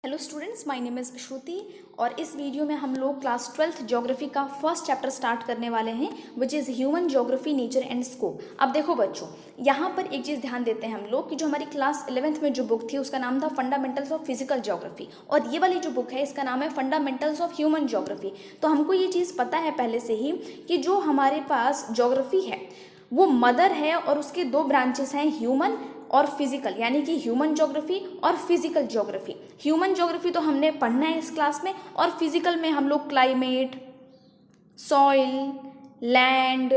Hello students, my name is Shruti और इस video में हम लोग क्लास 12th ज्योग्राफी का फर्स्ट चैप्टर स्टार्ट करने वाले हैं which is human geography nature and scope. अब देखो बच्चों, यहाँ पर एक चीज़ ध्यान देते हैं हम लोग कि जो हमारी क्लास 11th में जो बुक थी उसका नाम था फंडामेंटल्स ऑफ फिजिकल ज्योग्राफी और ये वाली जो बुक है इसका नाम है फंडामेंटल्स ऑफ ह्यूमन ज्योग्राफी। तो हमको ये चीज़ पता है पहले से ही कि जो हमारे पास ज्योग्राफी है वो मदर है और उसके दो ब्रांचेस हैं, ह्यूमन और फिजिकल, यानी कि ह्यूमन ज्योग्राफी और फिजिकल ज्योग्राफी। ह्यूमन ज्योग्राफी तो हमने पढ़ना है इस क्लास में और फिजिकल में हम लोग क्लाइमेट, सॉइल, लैंड,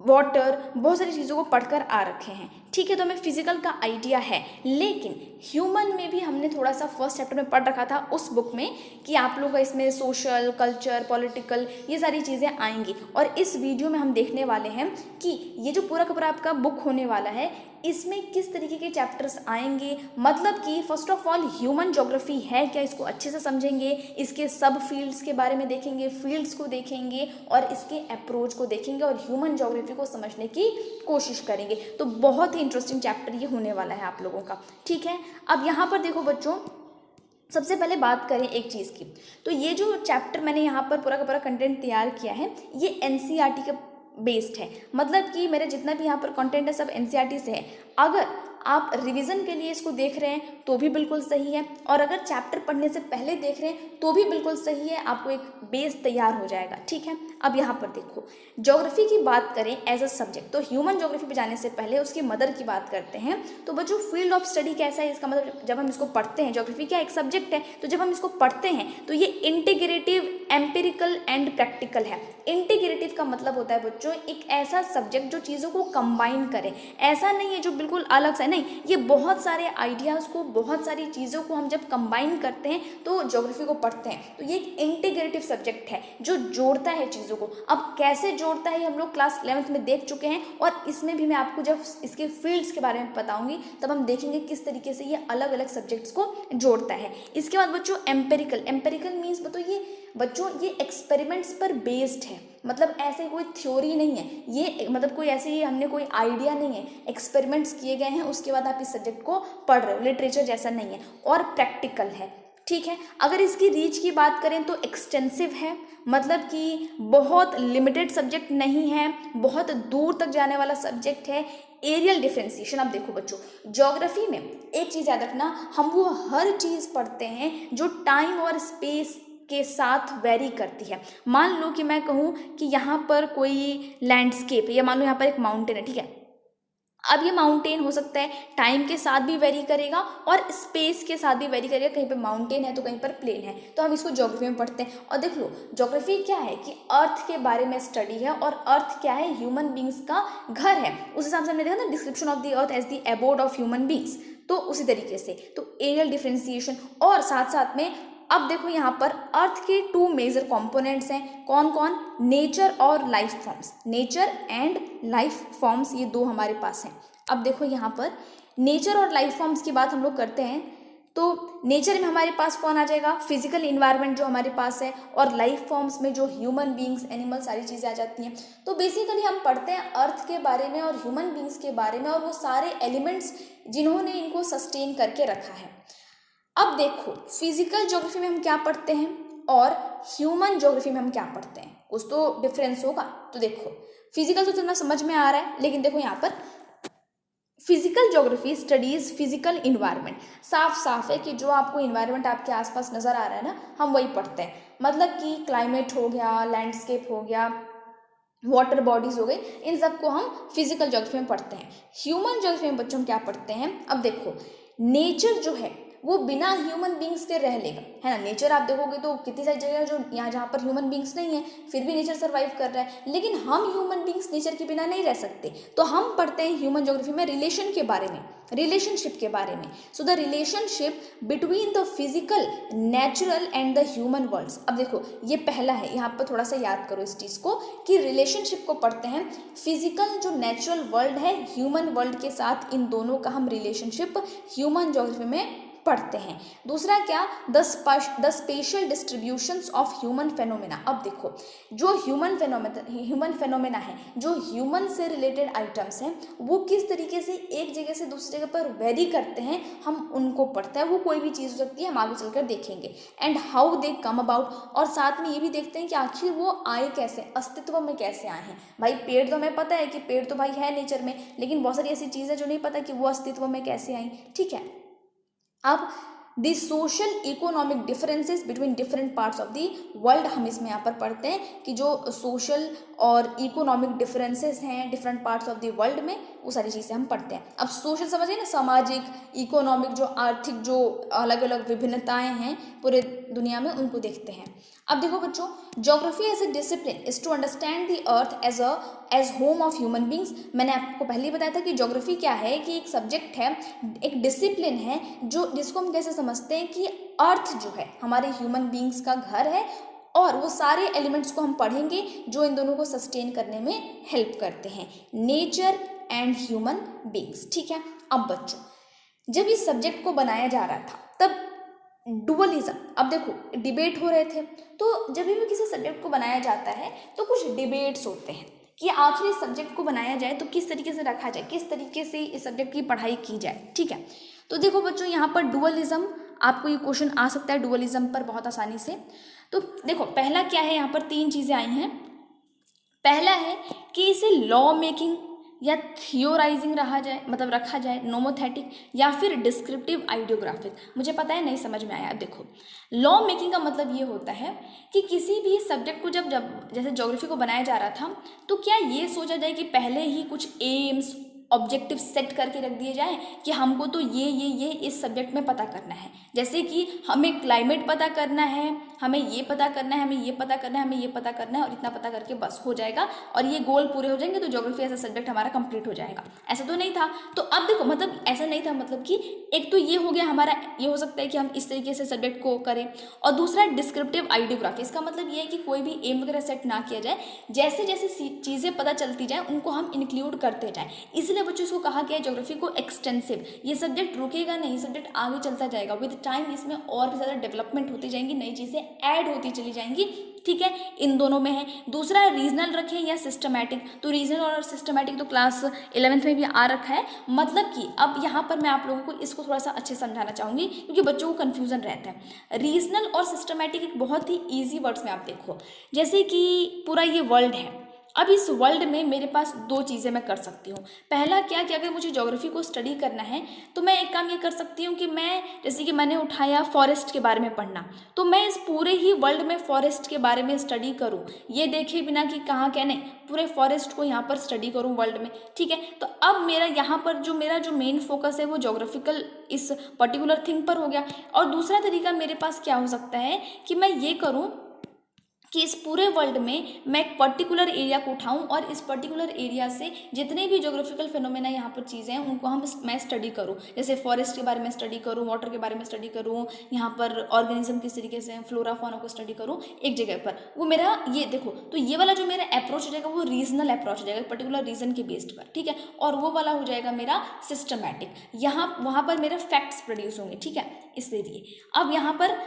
वाटर, बहुत सारी चीज़ों को पढ़कर आ रखे हैं। ठीक है, तो हमें फिजिकल का आइडिया है, लेकिन ह्यूमन में भी हमने थोड़ा सा फर्स्ट चैप्टर में पढ़ रखा था उस बुक में कि आप लोगों का इसमें सोशल, कल्चर, पॉलिटिकल ये सारी चीज़ें आएंगी। और इस वीडियो में हम देखने वाले हैं कि ये जो पूरा का पूरा आपका बुक होने वाला है इसमें किस तरीके के चैप्टर्स आएंगे, मतलब कि first of all human geography है क्या, इसको अच्छे से समझेंगे, इसके सब फील्ड्स के बारे में देखेंगे, फील्ड्स को देखेंगे और इसके अप्रोच को देखेंगे और ह्यूमन ज्योग्राफी को समझने की कोशिश करेंगे। तो बहुत ही इंटरेस्टिंग चैप्टर ये होने वाला है आप लोगों का। ठीक है, अब यहाँ पर देखो बच्चों, सबसे पहले बात करें एक चीज़ की, तो ये जो चैप्टर मैंने यहाँ पर पूरा का पूरा कंटेंट तैयार किया है ये एनसीईआरटी के बेस्ड है, मतलब कि मेरे जितना भी यहाँ पर कंटेंट है सब एनसीईआरटी से है। अगर आप रिवीजन के लिए इसको देख रहे हैं तो भी बिल्कुल सही है और अगर चैप्टर पढ़ने से पहले देख रहे हैं तो भी बिल्कुल सही है, आपको एक बेस तैयार हो जाएगा। ठीक है, अब यहाँ पर देखो, ज्योग्राफी की बात करें एज अ सब्जेक्ट, तो ह्यूमन ज्योग्राफी पे जाने से पहले उसकी मदर की बात करते हैं। तो बच्चों, फील्ड ऑफ स्टडी कैसा है, इसका मतलब जब हम इसको पढ़ते हैं, ज्योग्राफी क्या एक सब्जेक्ट है, तो जब हम इसको पढ़ते हैं तो ये इंटीग्रेटिव, एम्पिरिकल एंड प्रैक्टिकल है। इंटीग्रेटिव का मतलब होता है बच्चों एक ऐसा सब्जेक्ट जो चीज़ों को कंबाइन करे, ऐसा नहीं है जो बिल्कुल अलग सा, नहीं, ये बहुत सारे आइडियाज़ को, बहुत सारी चीज़ों को हम जब कंबाइन करते हैं तो ज्योग्राफी को पढ़ते हैं। तो ये एक इंटीग्रेटिव सब्जेक्ट है जो जोड़ता है चीज़ों को। अब कैसे जोड़ता है हम लोग क्लास 11th में देख चुके हैं और इसमें भी मैं आपको जब इसके फील्ड्स के बारे में बताऊंगी तब हम देखेंगे किस तरीके से ये अलग अलग सब्जेक्ट्स को जोड़ता है। इसके बाद बच्चों एम्पेरिकल, एम्पेरिकल मीन्स बच्चों ये एक्सपेरिमेंट्स पर बेस्ड है, मतलब ऐसे कोई थ्योरी नहीं है ये, मतलब कोई ऐसे ही हमने कोई आइडिया नहीं है, एक्सपेरिमेंट्स किए गए हैं उसके बाद आप इस सब्जेक्ट को पढ़ रहे हो, लिटरेचर जैसा नहीं है और प्रैक्टिकल है। ठीक है, अगर इसकी रीच की बात करें तो एक्सटेंसिव है, मतलब कि बहुत लिमिटेड सब्जेक्ट नहीं है, बहुत दूर तक जाने वाला सब्जेक्ट है। एरियल डिफ्रेंसिएशन, अब देखो बच्चों, ज्योग्राफी में एक चीज़ याद रखना, हम वो हर चीज़ पढ़ते हैं जो टाइम और स्पेस के साथ वेरी करती है। मान लो कि मैं कहूँ कि यहाँ पर कोई लैंडस्केप, या मान लो यहाँ पर एक माउंटेन है, ठीक है, अब ये माउंटेन हो सकता है टाइम के साथ भी वेरी करेगा और स्पेस के साथ भी वेरी करेगा, कहीं पर माउंटेन है तो कहीं पर प्लेन है, तो हम इसको ज्योग्राफी में पढ़ते हैं। और देख लो, ज्योग्राफी क्या है कि अर्थ के बारे में स्टडी है और अर्थ क्या है, ह्यूमन बींग्स का घर है। उस हिसाब से हमने देखा ना, description of the earth as the abode of human beings, तो उसी तरीके से तो एरियल डिफ्रेंसिएशन। और साथ साथ में अब देखो यहाँ पर अर्थ के टू मेजर कंपोनेंट्स हैं, कौन कौन, नेचर और life forms, nature and life forms, ये दो हमारे पास हैं। अब देखो यहाँ पर नेचर और लाइफ फॉर्म्स की बात हम लोग करते हैं तो नेचर में हमारे पास कौन आ जाएगा, फिजिकल इन्वायरमेंट जो हमारे पास है, और लाइफ फॉर्म्स में जो ह्यूमन बींग्स, एनिमल, सारी चीज़ें आ जाती हैं। तो बेसिकली हम पढ़ते हैं अर्थ के बारे में और ह्यूमन बींग्स के बारे में और वो सारे एलिमेंट्स जिन्होंने इनको सस्टेन करके रखा है। अब देखो, फिजिकल ज्योग्राफी में हम क्या पढ़ते हैं और ह्यूमन ज्योग्राफी में हम क्या पढ़ते हैं, कुछ तो डिफरेंस होगा। तो देखो, फिजिकल तो तुम्हें समझ में आ रहा है, लेकिन देखो यहाँ पर physical geography studies physical environment, साफ साफ है कि जो आपको इन्वायरमेंट आपके आसपास नजर आ रहा है ना, हम वही पढ़ते हैं। मतलब कि क्लाइमेट हो गया, लैंडस्केप हो गया, वाटर बॉडीज हो गई, इन सबको हम फिजिकल ज्योग्राफी में पढ़ते हैं। ह्यूमन ज्योग्राफी में बच्चों हम क्या पढ़ते हैं, अब देखो, नेचर जो है वो बिना ह्यूमन बींग्स के रह लेगा, है ना। नेचर आप देखोगे तो कितनी सारी जगह है जो यहाँ जहाँ पर ह्यूमन बींग्स नहीं है फिर भी नेचर सर्वाइव कर रहा है, लेकिन हम ह्यूमन बींग्स नेचर के बिना नहीं रह सकते। तो हम पढ़ते हैं ह्यूमन ज्योग्राफी में रिलेशन के बारे में, रिलेशनशिप के बारे में। So the relationship between the physical, natural and the human worlds. अब देखो, ये पहला है, यहाँ पर थोड़ा सा याद करो इस चीज़ को कि रिलेशनशिप को पढ़ते हैं, फिजिकल जो नेचुरल वर्ल्ड है ह्यूमन वर्ल्ड के साथ, इन दोनों का हम रिलेशनशिप ह्यूमन ज्योग्राफी में पढ़ते हैं। दूसरा क्या, the special distributions of human phenomena. अब देखो जो ह्यूमन फेनोमेना है, जो ह्यूमन से रिलेटेड आइटम्स हैं, वो किस तरीके से एक जगह से दूसरी जगह पर वेरी करते हैं, हम उनको पढ़ते हैं। वो कोई भी चीज़ हो सकती है, हम आगे चलकर देखेंगे। And how they come about, और साथ में ये भी देखते हैं कि आखिर वो आए कैसे, अस्तित्व में कैसे आए हैं। भाई पेड़ तो हमें पता है कि पेड़ तो भाई है नेचर में, लेकिन बहुत सारी ऐसी चीज़ें जो नहीं पता कि वो अस्तित्व में कैसे आई। ठीक है, अब the social economic differences between different parts of the world, हम इसमें यहाँ पर पढ़ते हैं कि जो सोशल और इकोनॉमिक डिफरेंसेस हैं different parts of the world में, वो सारी चीज़ें हम पढ़ते हैं। अब सोशल समझिए ना, सामाजिक, इकोनॉमिक, जो आर्थिक जो अलग अलग विभिन्नताएं हैं पूरे दुनिया में, उनको देखते हैं। अब देखो बच्चों, geography as a discipline is to understand the earth as home of human beings. मैंने आपको पहले ही बताया था कि ज्योग्राफी क्या है, कि एक सब्जेक्ट है, एक डिसिप्लिन है, जो जिसको हम कैसे समझते हैं कि अर्थ जो है हमारे ह्यूमन बींग्स का घर है, और वो सारे एलिमेंट्स को हम पढ़ेंगे जो इन दोनों को सस्टेन करने में हेल्प करते हैं, नेचर एंड ह्यूमन बींग्स। ठीक है, अब बच्चों जब इस सब्जेक्ट को बनाया जा रहा था तब डुअलिज्म, अब देखो डिबेट हो रहे थे, तो जब भी किसी सब्जेक्ट को बनाया जाता है तो कुछ डिबेट्स होते हैं कि आखिर इस सब्जेक्ट को बनाया जाए तो किस तरीके से रखा जाए, किस तरीके से इस सब्जेक्ट की पढ़ाई की जाए। ठीक है, तो देखो बच्चों यहाँ पर डुअलिज्म, आपको ये क्वेश्चन आ सकता है डुअलिज्म पर बहुत आसानी से। तो देखो पहला क्या है, यहाँ पर 3 चीज़ें आई हैं। पहला है कि इसे लॉ मेकिंग या थियोराइजिंग रखा जाए, नोमोथेटिक या फिर डिस्क्रिप्टिव आइडियोग्राफिक। मुझे पता है नहीं समझ में आया। देखो लॉ मेकिंग का मतलब ये होता है कि किसी भी सब्जेक्ट को जब जैसे ज्योग्राफी को बनाया जा रहा था, तो क्या ये सोचा जाए कि पहले ही कुछ एम्स ऑब्जेक्टिव सेट करके रख दिए जाएं कि हमको तो ये इस सब्जेक्ट में पता करना है। जैसे कि हमें क्लाइमेट पता करना है, हमें ये पता करना है, हमें ये पता करना है, हमें ये पता करना है, और इतना पता करके बस हो जाएगा, और ये गोल पूरे हो जाएंगे तो ज्योग्राफी ऐसा सब्जेक्ट हमारा कंप्लीट हो जाएगा। ऐसा तो नहीं था। तो अब देखो मतलब ऐसा नहीं था, मतलब कि एक तो ये हो गया हमारा, ये हो सकता है कि हम इस तरीके से सब्जेक्ट को करें। और दूसरा डिस्क्रिप्टिव आइडियोग्राफी, इसका मतलब ये है कि कोई भी एम वगैरह सेट ना किया जाए, जैसे जैसे चीज़ें पता चलती जाए उनको हम इंक्लूड करते जाएँ। इसलिए बच्चों इसको कहा गया है ज्योग्राफी को एक्सटेंसिव। ये सब्जेक्ट रुकेगा नहीं, सब्जेक्ट आगे चलता जाएगा। विद टाइम इसमें और भी ज़्यादा डेवलपमेंट होती जाएंगी, नई चीज़ें ऐड होती चली जाएंगी। ठीक है, इन दोनों में है। दूसरा रीजनल रखें या सिस्टमैटिक, तो रीजनल और सिस्टमैटिक तो क्लास 11th में भी आ रखा है। मतलब कि अब यहाँ पर मैं आप लोगों को इसको थोड़ा सा अच्छे समझाना चाहूँगी क्योंकि बच्चों को कन्फ्यूजन रहता है। रीजनल और सिस्टमैटिक एक बहुत ही ईजी वर्ड्स में आप देखो, जैसे कि पूरा ये वर्ल्ड है। अब इस वर्ल्ड में मेरे पास 2 चीज़ें मैं कर सकती हूँ। पहला क्या कि अगर मुझे ज्योग्राफी को स्टडी करना है तो मैं एक काम ये कर सकती हूँ कि मैं, जैसे कि मैंने उठाया फॉरेस्ट के बारे में पढ़ना, तो मैं इस पूरे ही वर्ल्ड में फॉरेस्ट के बारे में स्टडी करूँ, ये देखे बिना कि कहाँ क्या, नहीं, पूरे फॉरेस्ट को यहाँ पर स्टडी करूँ वर्ल्ड में। ठीक है, तो अब मेरा यहाँ पर मेरा जो मेन फोकस है वो ज्योग्राफिकल इस पर्टिकुलर थिंग पर हो गया। और दूसरा तरीका मेरे पास क्या हो सकता है कि मैं ये करूँ कि इस पूरे वर्ल्ड में मैं एक पर्टिकुलर एरिया को उठाऊं और इस पर्टिकुलर एरिया से जितने भी ज्योग्राफिकल फिनोमेना यहाँ पर चीज़ें हैं उनको मैं स्टडी करूं। जैसे फॉरेस्ट के बारे में स्टडी करूं, वाटर के बारे में स्टडी करूं, यहाँ पर ऑर्गेनिज्म किस तरीके से फ्लोरा फौना को स्टडी करूं एक जगह पर। वो मेरा ये देखो, तो ये वाला जो मेरा अप्रोच हो जाएगा वो रीजनल अप्रोच हो जाएगा, पर्टिकुलर रीजन के बेस्ड पर। ठीक है, और वो वाला हो जाएगा मेरा सिस्टमैटिक, वहाँ पर मेरा फैक्ट्स प्रोड्यूस होंगे। ठीक है, इसलिए अब यहाँ पर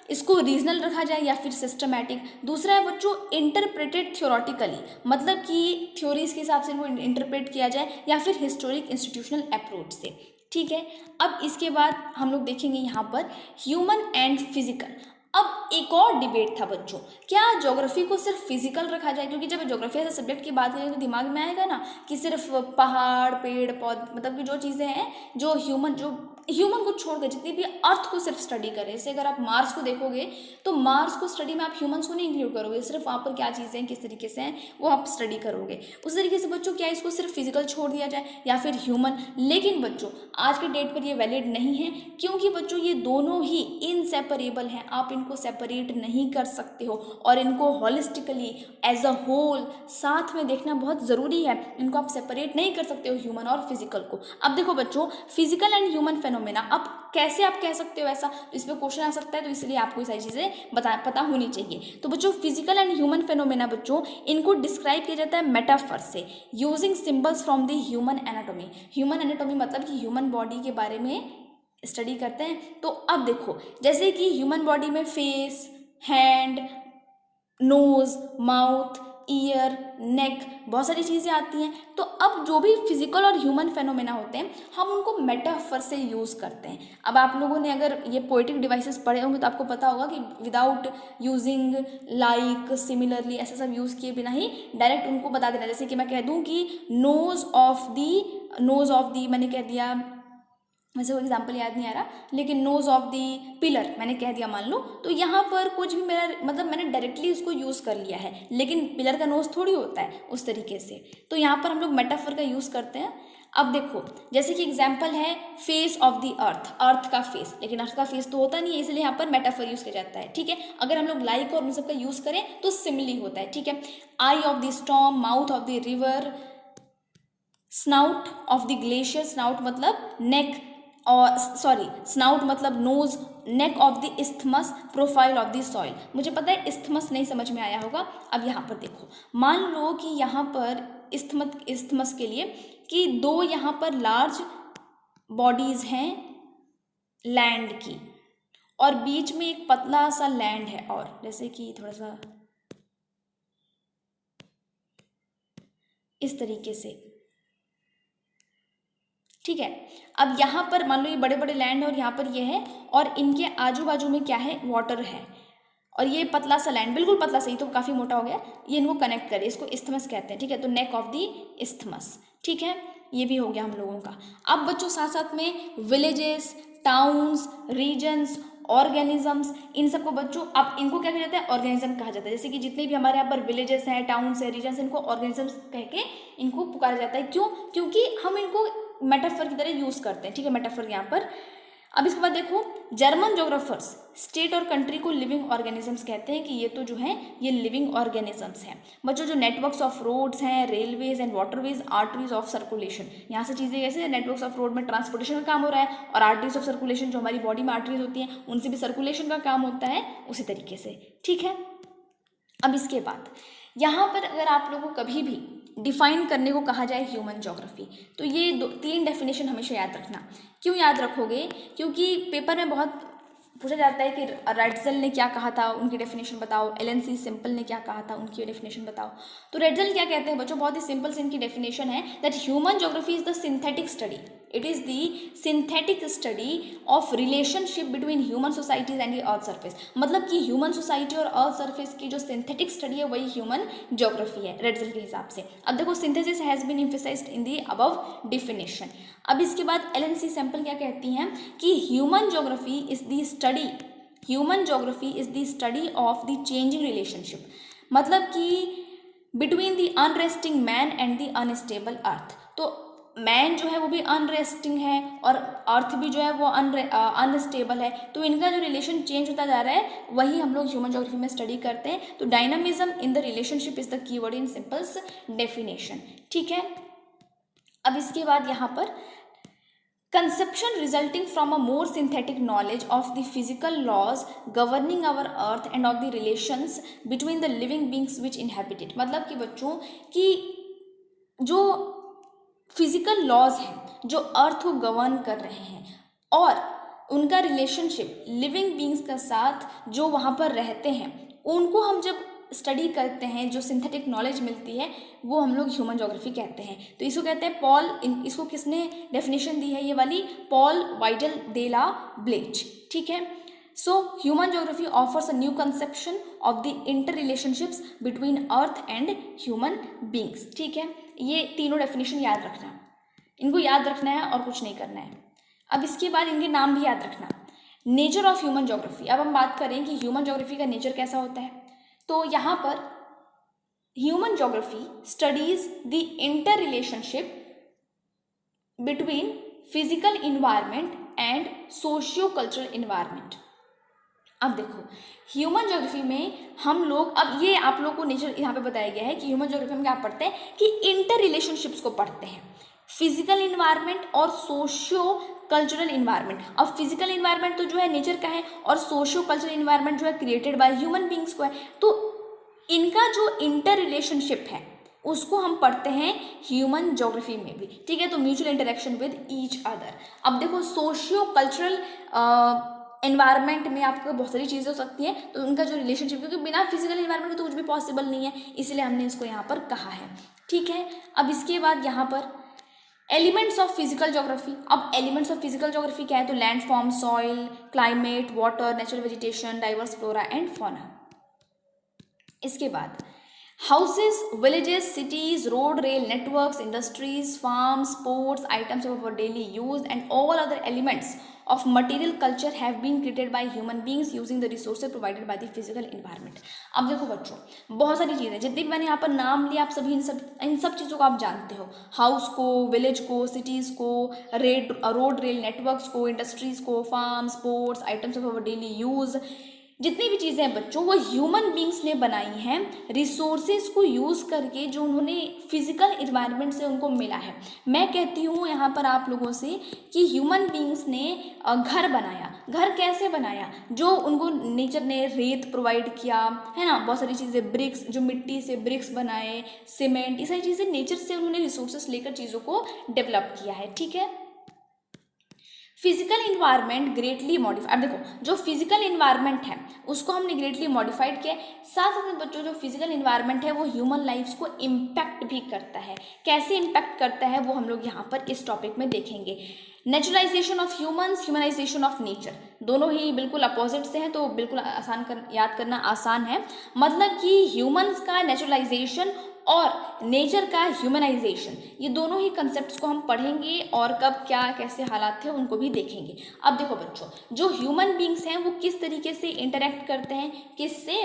इसको रीजनल रखा जाए या फिर सिस्टमैटिक। दूसरा है बच्चों इंटरप्रेटेड थ्योरेटिकली, मतलब कि थ्योरीज के हिसाब से इनको इंटरप्रेट किया जाए या फिर हिस्टोरिक इंस्टीट्यूशनल अप्रोच से। ठीक है, अब इसके बाद हम लोग देखेंगे यहाँ पर ह्यूमन एंड फिजिकल। अब एक और डिबेट था बच्चों, क्या ज्योग्राफी को सिर्फ फिजिकल रखा जाए, क्योंकि जब ज्योग्राफी ऐसे सब्जेक्ट की बात करें तो दिमाग में आएगा ना कि सिर्फ पहाड़, पेड़ पौधे, मतलब कि जो चीज़ें हैं जो ह्यूमन को छोड़कर जितनी भी अर्थ को सिर्फ स्टडी करें। जैसे अगर आप मार्स को देखोगे तो मार्स को स्टडी में आप ह्यूमंस को नहीं इंक्लूड करोगे, सिर्फ वहाँ पर क्या चीज़ें हैं, किस तरीके से हैं, वो आप स्टडी करोगे। उस तरीके से बच्चों क्या इसको सिर्फ फिजिकल छोड़ दिया जाए या फिर ह्यूमन। लेकिन बच्चों आज के डेट पर ये वैलिड नहीं है, क्योंकि बच्चों ये दोनों ही इनसेपरेबल हैं, आप इनको सेपरेट नहीं कर सकते हो और इनको हॉलिस्टिकली एज अ होल साथ में देखना बहुत ज़रूरी है। इनको आप सेपरेट नहीं कर सकते हो ह्यूमन और फिजिकल को। अब देखो बच्चों, फिजिकल एंड ह्यूमन फेनोमेना, अब कैसे आप कह सकते हो ऐसा, तो इस पर क्वेश्चन आ सकता है, तो इसलिए आपको ये सारी चीज़ें पता होनी चाहिए। तो बच्चों फिजिकल एंड ह्यूमन फेनोमेना बच्चों इनको डिस्क्राइब किया जाता है मेटाफर से, using symbols from the human anatomy. Human anatomy मतलब कि ह्यूमन बॉडी के बारे में स्टडी करते हैं। तो अब देखो, जैसे कि ह्यूमन बॉडी में face, hand, nose, mouth, ear, neck, बहुत सारी चीज़ें आती हैं। तो अब जो भी फिजिकल और ह्यूमन फेनोमेना होते हैं, हम उनको मेटाफर से यूज़ करते हैं। अब आप लोगों ने अगर ये पोएटिक डिवाइसेस पढ़े होंगे तो आपको पता होगा कि विदाउट यूजिंग लाइक, सिमिलरली, ऐसा सब यूज़ किए बिना ही डायरेक्ट उनको बता देना। जैसे कि मैं कह दूँ कि नोज ऑफ दी मैंने कह दिया, वैसे वो एग्जाम्पल याद नहीं आ रहा, लेकिन नोज ऑफ दी पिलर मैंने कह दिया मान लो, तो यहाँ पर कुछ भी मेरा मतलब मैंने डायरेक्टली उसको यूज़ कर लिया है, लेकिन पिलर का नोज थोड़ी होता है उस तरीके से। तो यहाँ पर हम लोग मेटाफर का यूज़ करते हैं। अब देखो, जैसे कि एग्जाम्पल है फेस ऑफ द अर्थ, अर्थ का फेस, लेकिन अर्थ का फेस तो होता नहीं है, इसलिए यहाँ पर मेटाफर यूज़ किया जाता है। ठीक है, अगर हम लोग लाइक और उन सब का यूज़ करें तो सिमिली होता है। ठीक है, eye of the storm, mouth of the river, snout of the glacier, snout मतलब नेक, और सॉरी स्नाउट मतलब nose, neck of the isthmus, profile of the soil. मुझे पता है इस्थमस नहीं समझ में आया होगा। अब यहाँ पर देखो, मान लो कि यहाँ पर इस्थमस के लिए कि दो यहाँ पर लार्ज बॉडीज हैं लैंड की, और बीच में एक पतला सा लैंड है, और जैसे कि थोड़ा सा इस तरीके से। ठीक है, अब यहाँ पर मान लो ये बड़े बड़े लैंड है और यहाँ पर ये है, और इनके आजू बाजू में क्या है, वाटर है, और ये पतला सा लैंड, बिल्कुल पतला सा, ही तो काफ़ी मोटा हो गया, ये इनको कनेक्ट करे, इसको इस्थमस कहते हैं। ठीक है, तो नेक ऑफ दी इस्थमस। ठीक है, ये भी हो गया हम लोगों का। अब बच्चों साथ साथ में विलेजेस, टाउन्स, रीजन्स, ऑर्गेनिजम्स, इन सबको बच्चों अब इनको क्या कहा जाता है, ऑर्गेनिज्म कहा जाता है। जैसे कि जितने भी हमारे यहाँ पर विलेजेस हैं, टाउन्स हैं, रीजन्स, इनको ऑर्गेनिजम्स कह के इनको पुकारा जाता है। क्यों? क्योंकि हम इनको मेटाफर की तरह यूज़ करते हैं। ठीक है, मेटाफर यहाँ पर। अब इसके बाद देखो, जर्मन जोग्राफर्स स्टेट और कंट्री को लिविंग ऑर्गेनिजम्स कहते हैं कि ये तो जो है ये लिविंग ऑर्गेनिजम्स हैं। बच्चों जो नेटवर्क्स ऑफ रोड्स हैं, railways and waterways, arteries of circulation, यहाँ से चीज़ें कैसे, नेटवर्क्स ऑफ रोड में ट्रांसपोर्टेशन का काम हो रहा है, और आर्टरीज ऑफ सर्कुलेशन जो हमारी बॉडी में आर्टरीज होती हैं उनसे भी सर्कुलेशन का काम होता है उसी तरीके से। ठीक है, अब इसके बाद यहाँ पर अगर आप लोगों को कभी भी डिफाइन करने को कहा जाए ह्यूमन ज्योग्राफी, तो ये तीन डेफिनेशन हमेशा याद रखना। क्यों याद रखोगे? क्योंकि पेपर में बहुत पूछा जाता है कि रेड्जल ने क्या कहा था, उनकी डेफिनेशन बताओ, एलन सिंपल ने क्या कहा था, उनकी डेफिनेशन बताओ। तो रेड्जल क्या कहते हैं बच्चों, बहुत ही सिंपल से इनकी डेफिनेशन है that human geography is the synthetic study, it is the synthetic study of relationship between human societies and the earth surface. मतलब कि ह्यूमन सोसाइटी और अर्थ सर्फेस की जो सिंथेटिक स्टडी है वही ह्यूमन ज्योग्राफी है रेड्जल के हिसाब से। अब देखो, synthesis has been emphasised in the above definition. अब इसके बाद एलन सैम्पल क्या कहती हैं कि human geography is the study, human geography is the study of the changing relationship, मतलब कि between the unresting man and the unstable earth. तो मैन जो है वो भी अनरेस्टिंग है और अर्थ भी जो है वो अनस्टेबल है, तो इनका जो रिलेशन चेंज होता जा रहा है वही हम लोग ह्यूमन ज्योग्राफी में स्टडी करते हैं। तो dynamism in the relationship is the keyword in symbols definition. ठीक है, अब इसके बाद यहाँ पर conception resulting from a more synthetic knowledge of the physical laws governing our earth and of the relations between the living beings which inhabit it। मतलब कि बच्चों कि जो फिजिकल लॉज हैं जो अर्थ को गवर्न कर रहे हैं और उनका रिलेशनशिप लिविंग बींग्स के साथ जो वहाँ पर रहते हैं उनको हम जब स्टडी करते हैं, जो सिंथेटिक नॉलेज मिलती है वो हम लोग ह्यूमन ज्योग्राफी कहते हैं। तो इसको कहते हैं इसको किसने डेफिनेशन दी है, ये वाली पॉल वाइडल दे ला ब्लेच। ठीक है, so human geography offers a new conception of the inter relationships between earth and human beings. ठीक है, ये तीनों डेफिनेशन याद रखना, इनको याद रखना है और कुछ नहीं करना है। अब इसके बाद इनके नाम भी याद रखना। नेचर ऑफ ह्यूमन ज्योग्राफी, अब हम बात करें कि ह्यूमन ज्योग्राफी का नेचर कैसा होता है, तो यहाँ पर human geography studies the inter relationship between physical environment and socio cultural environment. अब देखो, ह्यूमन ज्योग्राफी में हम लोग, अब ये आप लोग को नेचर यहाँ पे बताया गया है कि ह्यूमन ज्योग्राफी में क्या पढ़ते हैं कि इंटर रिलेशनशिप्स को पढ़ते हैं, फिजिकल इन्वायरमेंट और सोशियो कल्चरल इन्वायरमेंट। अब फिजिकल इन्वायरमेंट तो जो है नेचर का है और सोशियो कल्चरल इन्वायरमेंट जो है क्रिएटेड बाय ह्यूमन बींग्स को है। तो इनका जो इंटर रिलेशनशिप है उसको हम पढ़ते हैं ह्यूमन ज्योग्राफी में भी, ठीक है। तो mutual interaction with each other. अब देखो सोशियो कल्चरल एनवायरनमेंट में आपको बहुत सारी चीज़ें हो सकती हैं, तो उनका जो रिलेशनशिप, क्योंकि बिना फिजिकल एनवायरनमेंट के तो कुछ भी पॉसिबल नहीं है, इसलिए हमने इसको यहाँ पर कहा है, ठीक है। अब इसके बाद यहाँ पर एलिमेंट्स ऑफ फिजिकल ज्योग्राफी। अब एलिमेंट्स ऑफ फिजिकल ज्योग्राफी क्या है, तो land form, soil, climate, water, natural vegetation, diverse flora and fauna. इसके बाद houses, villages, cities, road, rail networks, industries, farms, ports, items of our daily use and all other elements of material culture have been created by human beings using the resources provided by the physical environment। अब देखो बच्चों, बहुत सारी चीज़ें जितनी भी मैंने यहाँ पर नाम लिया, आप सभी इन सब चीज़ों को आप जानते हो, हाउस को, विलेज को, सिटीज़ को, रोड रेल नेटवर्क्स को, इंडस्ट्रीज़ को, farms, ports, items of our daily use, जितनी भी चीज़ें हैं बच्चों वो ह्यूमन बींग्स ने बनाई हैं रिसोर्सेज को यूज़ करके, जो उन्होंने फिजिकल इन्वायरमेंट से उनको मिला है। मैं कहती हूँ यहाँ पर आप लोगों से कि ह्यूमन बींग्स ने घर बनाया। घर कैसे बनाया, जो उनको नेचर ने रेत प्रोवाइड किया है ना, बहुत सारी चीज़ें, ब्रिक्स, जो मिट्टी से ब्रिक्स बनाए, सीमेंट, ये सारी चीज़ें नेचर से उन्होंने रिसोर्सेज लेकर चीज़ों को डेवलप किया है, ठीक है। Physical environment greatly modified. अब देखो जो फिजिकल इन्वायरमेंट है उसको हमने ग्रेटली मॉडिफाइड किया, साथ साथ में बच्चों जो फिजिकल इन्वायरमेंट है वो ह्यूमन लाइफ्स को इम्पैक्ट भी करता है। कैसे इम्पैक्ट करता है वो हम लोग यहाँ पर इस टॉपिक में देखेंगे। Naturalisation of humans, humanisation of nature, दोनों ही बिल्कुल अपोजिट से हैं, तो बिल्कुल याद करना आसान है। मतलब कि ह्यूमंस का नेचुरलाइजेशन और नेचर का ह्यूमनाइजेशन, ये दोनों ही कंसेप्ट्स को हम पढ़ेंगे और कब क्या कैसे हालात थे उनको भी देखेंगे। अब देखो बच्चों, जो ह्यूमन बींग्स हैं वो किस तरीके से इंटरेक्ट करते हैं, किससे,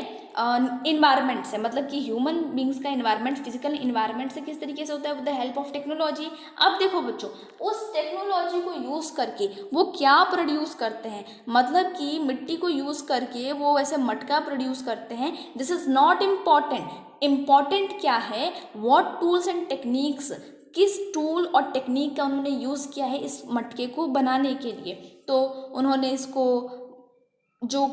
इन्वायरमेंट से, मतलब कि ह्यूमन बींग्स का इन्वायरमेंट फिजिकल इन्वायरमेंट से किस तरीके से होता है, with the help of technology. अब देखो बच्चों, उस टेक्नोलॉजी को यूज़ करके वो क्या प्रोड्यूस करते हैं, मतलब कि मिट्टी को यूज़ करके वो ऐसे मटका प्रोड्यूस करते हैं। दिस इज़ नॉट इम्पॉर्टेंट क्या है, व्हाट टूल्स एंड टेक्निक्स, किस टूल और टेक्निक का उन्होंने यूज़ किया है इस मटके को बनाने के लिए। तो उन्होंने इसको जो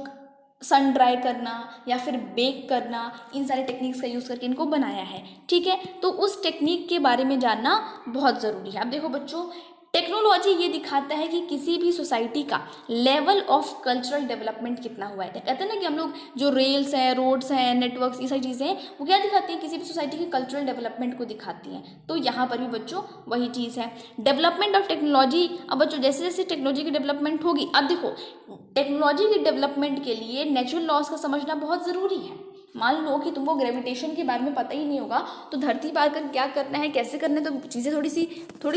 सन ड्राई करना या फिर बेक करना, इन सारे टेक्निक्स का यूज़ करके इनको बनाया है, ठीक है। तो उस टेक्निक के बारे में जानना बहुत ज़रूरी है। अब देखो बच्चों, टेक्नोलॉजी ये दिखाता है कि किसी भी सोसाइटी का लेवल ऑफ कल्चरल डेवलपमेंट कितना हुआ है। कहते हैं ना कि हम लोग जो रेल्स हैं, रोड्स हैं, नेटवर्क्स, ये सारी चीज़ें हैं, वो क्या दिखाती हैं, किसी भी सोसाइटी के कल्चरल डेवलपमेंट को दिखाती हैं। तो यहाँ पर भी बच्चों वही चीज़ है, डेवलपमेंट ऑफ टेक्नोलॉजी। अब बच्चों जैसे जैसे टेक्नोलॉजी की डेवलपमेंट होगी, अब देखो टेक्नोलॉजी की डेवलपमेंट के लिए नेचुरल लॉज का समझना बहुत ज़रूरी है। मान लो कि तुमको ग्रेविटेशन के बारे में पता ही नहीं होगा, तो धरती पर आकर क्या करना है, कैसे करना है, तो चीज़ें थोड़ी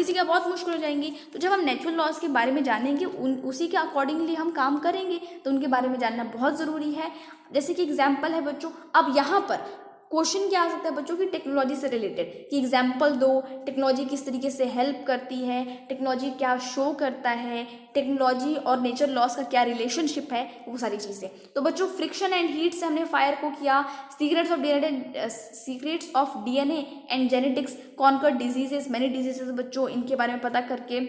सी क्या बहुत मुश्किल हो जाएंगी। तो जब हम नेचुरल लॉज के बारे में जानेंगे, उसी के अकॉर्डिंगली हम काम करेंगे, तो उनके बारे में जानना बहुत ज़रूरी है। जैसे कि एग्जाम्पल है बच्चों, अब यहाँ पर क्वेश्चन क्या आ सकता है बच्चों की टेक्नोलॉजी से रिलेटेड, कि एग्जाम्पल दो, टेक्नोलॉजी किस तरीके से हेल्प करती है, टेक्नोलॉजी क्या शो करता है, टेक्नोलॉजी और नेचर लॉस का क्या रिलेशनशिप है, वो सारी चीज़ें। तो बच्चों फ्रिक्शन एंड हीट से हमने फायर को किया, secrets of DNA and genetics, conquer diseases, many diseases बच्चों इनके बारे में पता करके,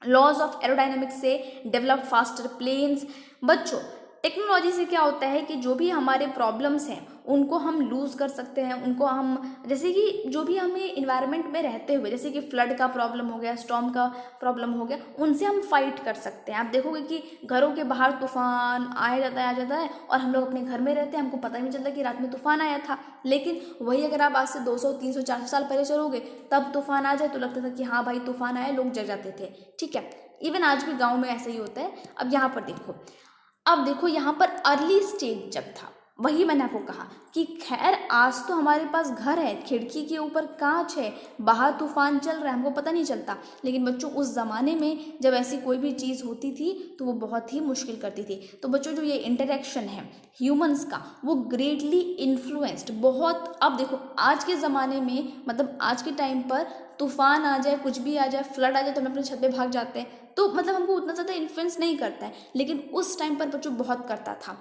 लॉज ऑफ एरोडायनामिक्स से डेवलप फास्टर प्लेन्स। बच्चों टेक्नोलॉजी से क्या होता है कि जो भी हमारे प्रॉब्लम्स हैं उनको हम लूज़ कर सकते हैं, उनको हम, जैसे कि जो भी हमें इन्वायरमेंट में रहते हुए, जैसे कि फ्लड का प्रॉब्लम हो गया, स्टॉर्म का प्रॉब्लम हो गया, उनसे हम फाइट कर सकते हैं। आप देखोगे कि घरों के बाहर तूफान आ जाता है और हम लोग अपने घर में रहते हैं, हमको पता ही नहीं चलता कि रात में तूफान आया था। लेकिन वही अगर आप आज से 200, 300, 400 साल पहले चलोगे, तब तूफान आ जाए तो लगता था कि हाँ भाई तूफान आया, लोग जग जाते थे, ठीक है। इवन आज भी गाँव में ऐसा ही होता है। अब यहाँ पर देखो, अब देखो यहाँ पर अर्ली स्टेज जब था, वही मैंने आपको कहा कि खैर आज तो हमारे पास घर है, खिड़की के ऊपर कांच है, बाहर तूफान चल रहा है, हमको पता नहीं चलता। लेकिन बच्चों उस ज़माने में जब ऐसी कोई भी चीज़ होती थी तो वो बहुत ही मुश्किल करती थी। तो बच्चों जो ये इंटरेक्शन है ह्यूमंस का, वो ग्रेटली इन्फ्लुएंस्ड बहुत। अब देखो आज के ज़माने में, मतलब आज के टाइम पर तूफान आ जाए, कुछ भी आ जाए, फ्लड आ जाए, तो हम अपने छत पे भाग जाते हैं, तो मतलब हमको उतना ज़्यादा इन्फ्लुएंस नहीं करता है। लेकिन उस टाइम पर बच्चों बहुत करता था।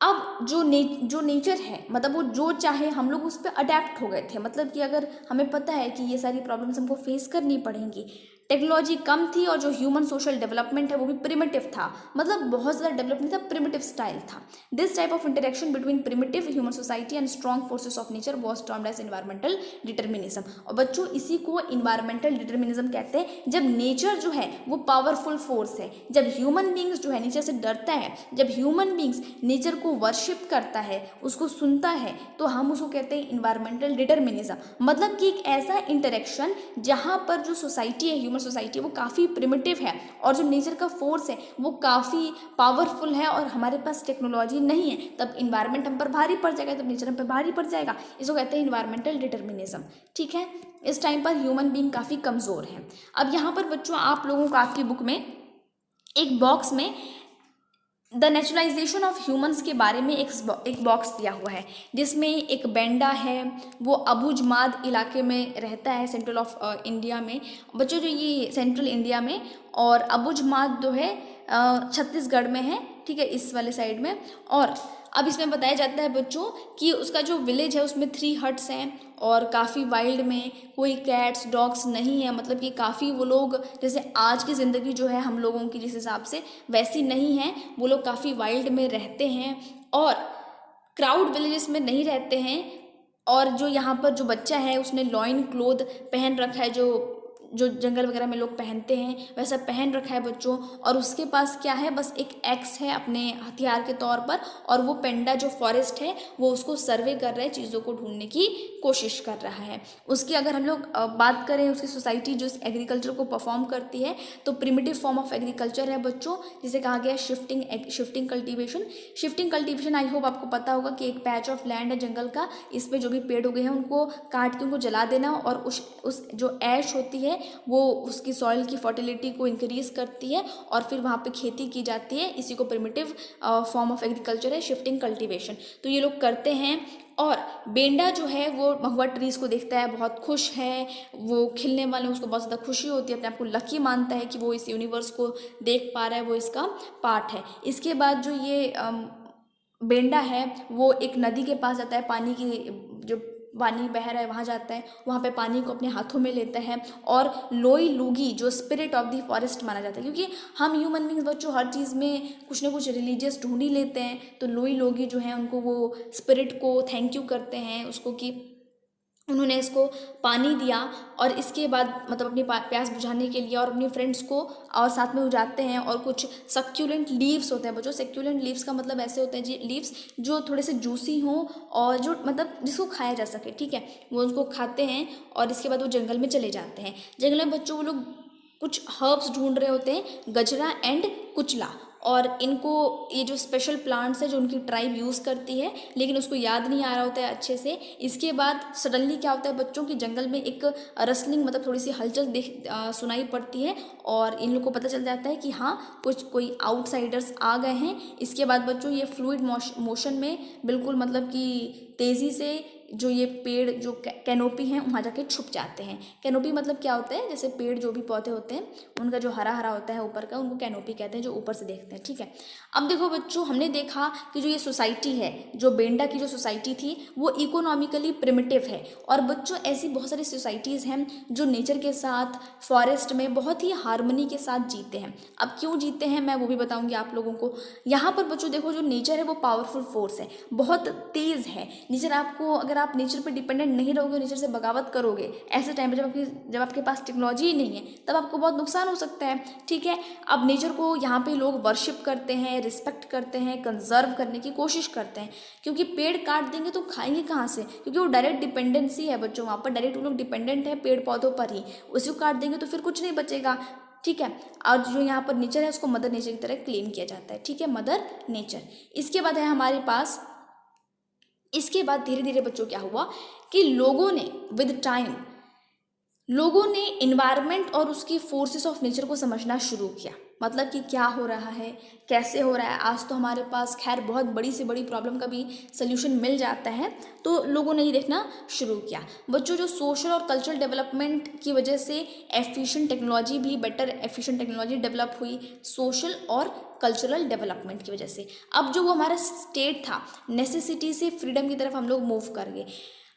अब जो नेचर है, मतलब वो जो चाहे, हम लोग उस पर अडेप्ट हो गए थे। मतलब कि अगर हमें पता है कि ये सारी प्रॉब्लम्स हमको फेस करनी पड़ेंगी, टेक्नोलॉजी कम थी और जो ह्यूमन सोशल डेवलपमेंट है वो भी प्रिमिटिव था, मतलब बहुत ज़्यादा डेवलप नहीं था, प्रिमिटिव स्टाइल था। This type of interaction between primitive human society and strong forces of nature was termed as environmental determinism. और बच्चों इसी को इन्वायरमेंटल डिटर्मिनिज्म कहते हैं, जब नेचर जो है वो पावरफुल फोर्स है, जब ह्यूमन बींग्स जो है नेचर से डरता है, जब ह्यूमन बींग्स नेचर को वर्शिप करता है, उसको सुनता है, तो हम उसको कहते हैं इन्वायरमेंटल डिटर्मिनिज्म। मतलब कि एक ऐसा इंटरेक्शन जहाँ पर जो सोसाइटी है, ह्यूमन सोसाइटी, वो काफ़ी प्रिमिटिव है और जो नेचर का फोर्स है वो काफ़ी पावरफुल है और हमारे पास टेक्नोलॉजी नहीं है, तब इन्वायरमेंट हम पर भारी पड़ जाएगा, तब नेचर हम पर भारी पड़ जाएगा। इसको कहते हैं इन्वायरमेंटल डिटर्मिनिज्म। ठीक है, इस टाइम पर ह्यूमन बीइंग काफ़ी कमज़ोर है। अब यहाँ पर बच्चों आप लोगों को आपकी बुक में एक बॉक्स में द नेचुरलाइजेशन ऑफ ह्यूमंस के बारे में एक बॉक्स दिया हुआ है, जिसमें एक बेंडा है, वो अबुजमाद इलाके में रहता है, सेंट्रल ऑफ इंडिया में। बच्चों जो ये सेंट्रल इंडिया में, और अबुजमाद जो है छत्तीसगढ़ में है, ठीक है, इस वाले साइड में। और अब इसमें बताया जाता है बच्चों कि उसका जो विलेज है उसमें 3 हट्स हैं और काफ़ी वाइल्ड में, कोई कैट्स डॉग्स नहीं है, मतलब कि काफ़ी वो लोग, जैसे आज की ज़िंदगी जो है हम लोगों की जिस हिसाब से वैसी नहीं है, वो लोग काफ़ी वाइल्ड में रहते हैं और क्राउड विलेजेस में नहीं रहते हैं। और जो यहाँ पर जो बच्चा है उसने लॉइन क्लोथ पहन रखा है, जो जंगल वगैरह में लोग पहनते हैं वैसा पहन रखा है बच्चों, और उसके पास क्या है, बस एक एक्स है अपने हथियार के तौर पर, और वो पेंडा जो फॉरेस्ट है वो उसको सर्वे कर रहा है, चीज़ों को ढूंढने की कोशिश कर रहा है। उसकी अगर हम लोग बात करें, उसकी सोसाइटी जो इस एग्रीकल्चर को परफॉर्म करती है, तो प्रिमिटिव फॉर्म ऑफ एग्रीकल्चर है बच्चों, जिसे कहा गया shifting cultivation. Shifting cultivation I hope आपको पता होगा कि एक पैच ऑफ लैंड है जंगल का, इस पर जो भी पेड़ उगे हैं उनको काट के उनको जला देना, और उस जो ऐश होती है वो उसकी सॉइल की फर्टिलिटी को इंक्रीज करती है और फिर वहाँ पे खेती की जाती है। इसी को प्रिमिटिव फॉर्म ऑफ एग्रीकल्चर है, शिफ्टिंग कल्टीवेशन। तो ये लोग करते हैं। और बेंडा जो है वो महुआ ट्रीज़ को देखता है, बहुत खुश है, वो खिलने वाले, उसको बहुत ज़्यादा खुशी होती है, अपने आप को लकी मानता है कि वो इस यूनिवर्स को देख पा रहा है, वो इसका पार्ट है। इसके बाद जो ये बेंडा है वो एक नदी के पास जाता है, पानी की जो पानी बह रहा है वहाँ जाता है, वहाँ पे पानी को अपने हाथों में लेता है, और लोई लूगी जो स्पिरिट ऑफ द फॉरेस्ट माना जाता है, क्योंकि हम ह्यूमन बींग्स बच्चों हर चीज़ में कुछ ना कुछ रिलीजियस ढूंढ ही लेते हैं, तो लोई लोगी जो है उनको वो स्पिरिट को थैंक यू करते हैं उसको कि उन्होंने इसको पानी दिया, और इसके बाद मतलब अपनी प्यास बुझाने के लिए और अपनी फ्रेंड्स को और साथ में वो जाते हैं। और कुछ सक्यूलेंट लीव्स होते हैं बच्चों, सक्यूलेंट लीव्स का मतलब ऐसे होते हैं जी लीव्स जो थोड़े से जूसी हों और जो मतलब जिसको खाया जा सके, ठीक है, वो उसको खाते हैं। और इसके बाद वो जंगल में चले जाते हैं। जंगल में बच्चों वो लोग कुछ हर्ब्स ढूंढ रहे होते हैं, गजरा एंड कुचला, और इनको ये जो स्पेशल प्लांट्स है जो उनकी ट्राइब यूज़ करती है, लेकिन उसको याद नहीं आ रहा होता है अच्छे से। इसके बाद सडनली क्या होता है बच्चों की जंगल में एक रसलिंग मतलब थोड़ी सी हलचल सुनाई पड़ती है, और इन लोग को पता चल जाता है कि हाँ कोई आउटसाइडर्स आ गए हैं। इसके बाद बच्चों ये फ्लूइड मोशन में बिल्कुल मतलब कि तेज़ी से जो ये पेड़ जो कैनोपी हैं वहाँ जाके छुप जाते हैं। कैनोपी मतलब क्या होता है, जैसे पेड़ जो भी पौधे होते हैं उनका जो हरा हरा होता है ऊपर का, उनको कैनोपी कहते हैं, जो ऊपर से देखते हैं, ठीक है। अब देखो बच्चों, हमने देखा कि जो ये सोसाइटी है, जो बेंडा की जो सोसाइटी थी वो इकोनॉमिकली प्रिमिटिव है। और बच्चों ऐसी बहुत सारी सोसाइटीज़ हैं जो नेचर के साथ फॉरेस्ट में बहुत ही हार्मनी के साथ जीते हैं। अब क्यों जीते हैं मैं वो भी बताऊँगी आप लोगों को। यहाँ पर बच्चों देखो, जो नेचर है वो पावरफुल फोर्स है, बहुत तेज़ है नेचर। आपको अगर आप नेचर पर डिपेंडेंट नहीं रहोगे, नेचर से बगावत करोगे, ऐसे टाइम पे जब आपके पास टेक्नोलॉजी ही नहीं है, तब आपको बहुत नुकसान हो सकता है, ठीक है। अब नेचर को यहाँ पे लोग वर्शिप करते हैं, रिस्पेक्ट करते हैं, कंजर्व करने की कोशिश करते हैं, क्योंकि पेड़ काट देंगे तो खाएंगे कहाँ से, क्योंकि वो डायरेक्ट डिपेंडेंसी है बच्चों, वहाँ पर डायरेक्ट वो लोग डिपेंडेंट है पेड़ पौधों पर ही, उसी को काट देंगे तो फिर कुछ नहीं बचेगा, ठीक है। और जो यहाँ पर नेचर है उसको मदर नेचर की तरह क्लेम किया जाता है, ठीक है, मदर नेचर। इसके बाद है हमारे पास, इसके बाद धीरे धीरे बच्चों क्या हुआ कि लोगों ने विद टाइम लोगों ने इन्वायरमेंट और उसकी फोर्सेस ऑफ नेचर को समझना शुरू किया, मतलब कि क्या हो रहा है, कैसे हो रहा है। आज तो हमारे पास खैर बहुत बड़ी से बड़ी प्रॉब्लम का भी सल्यूशन मिल जाता है, तो लोगों ने ये देखना शुरू किया। बच्चों जो सोशल और कल्चरल डेवलपमेंट की वजह से एफिशिएंट टेक्नोलॉजी भी बेटर एफिशिएंट टेक्नोलॉजी डेवलप हुई, सोशल और कल्चरल डेवलपमेंट की वजह से। अब जो वो हमारा स्टेट था, नेसेसिटी से फ्रीडम की तरफ हम लोग मूव कर गए।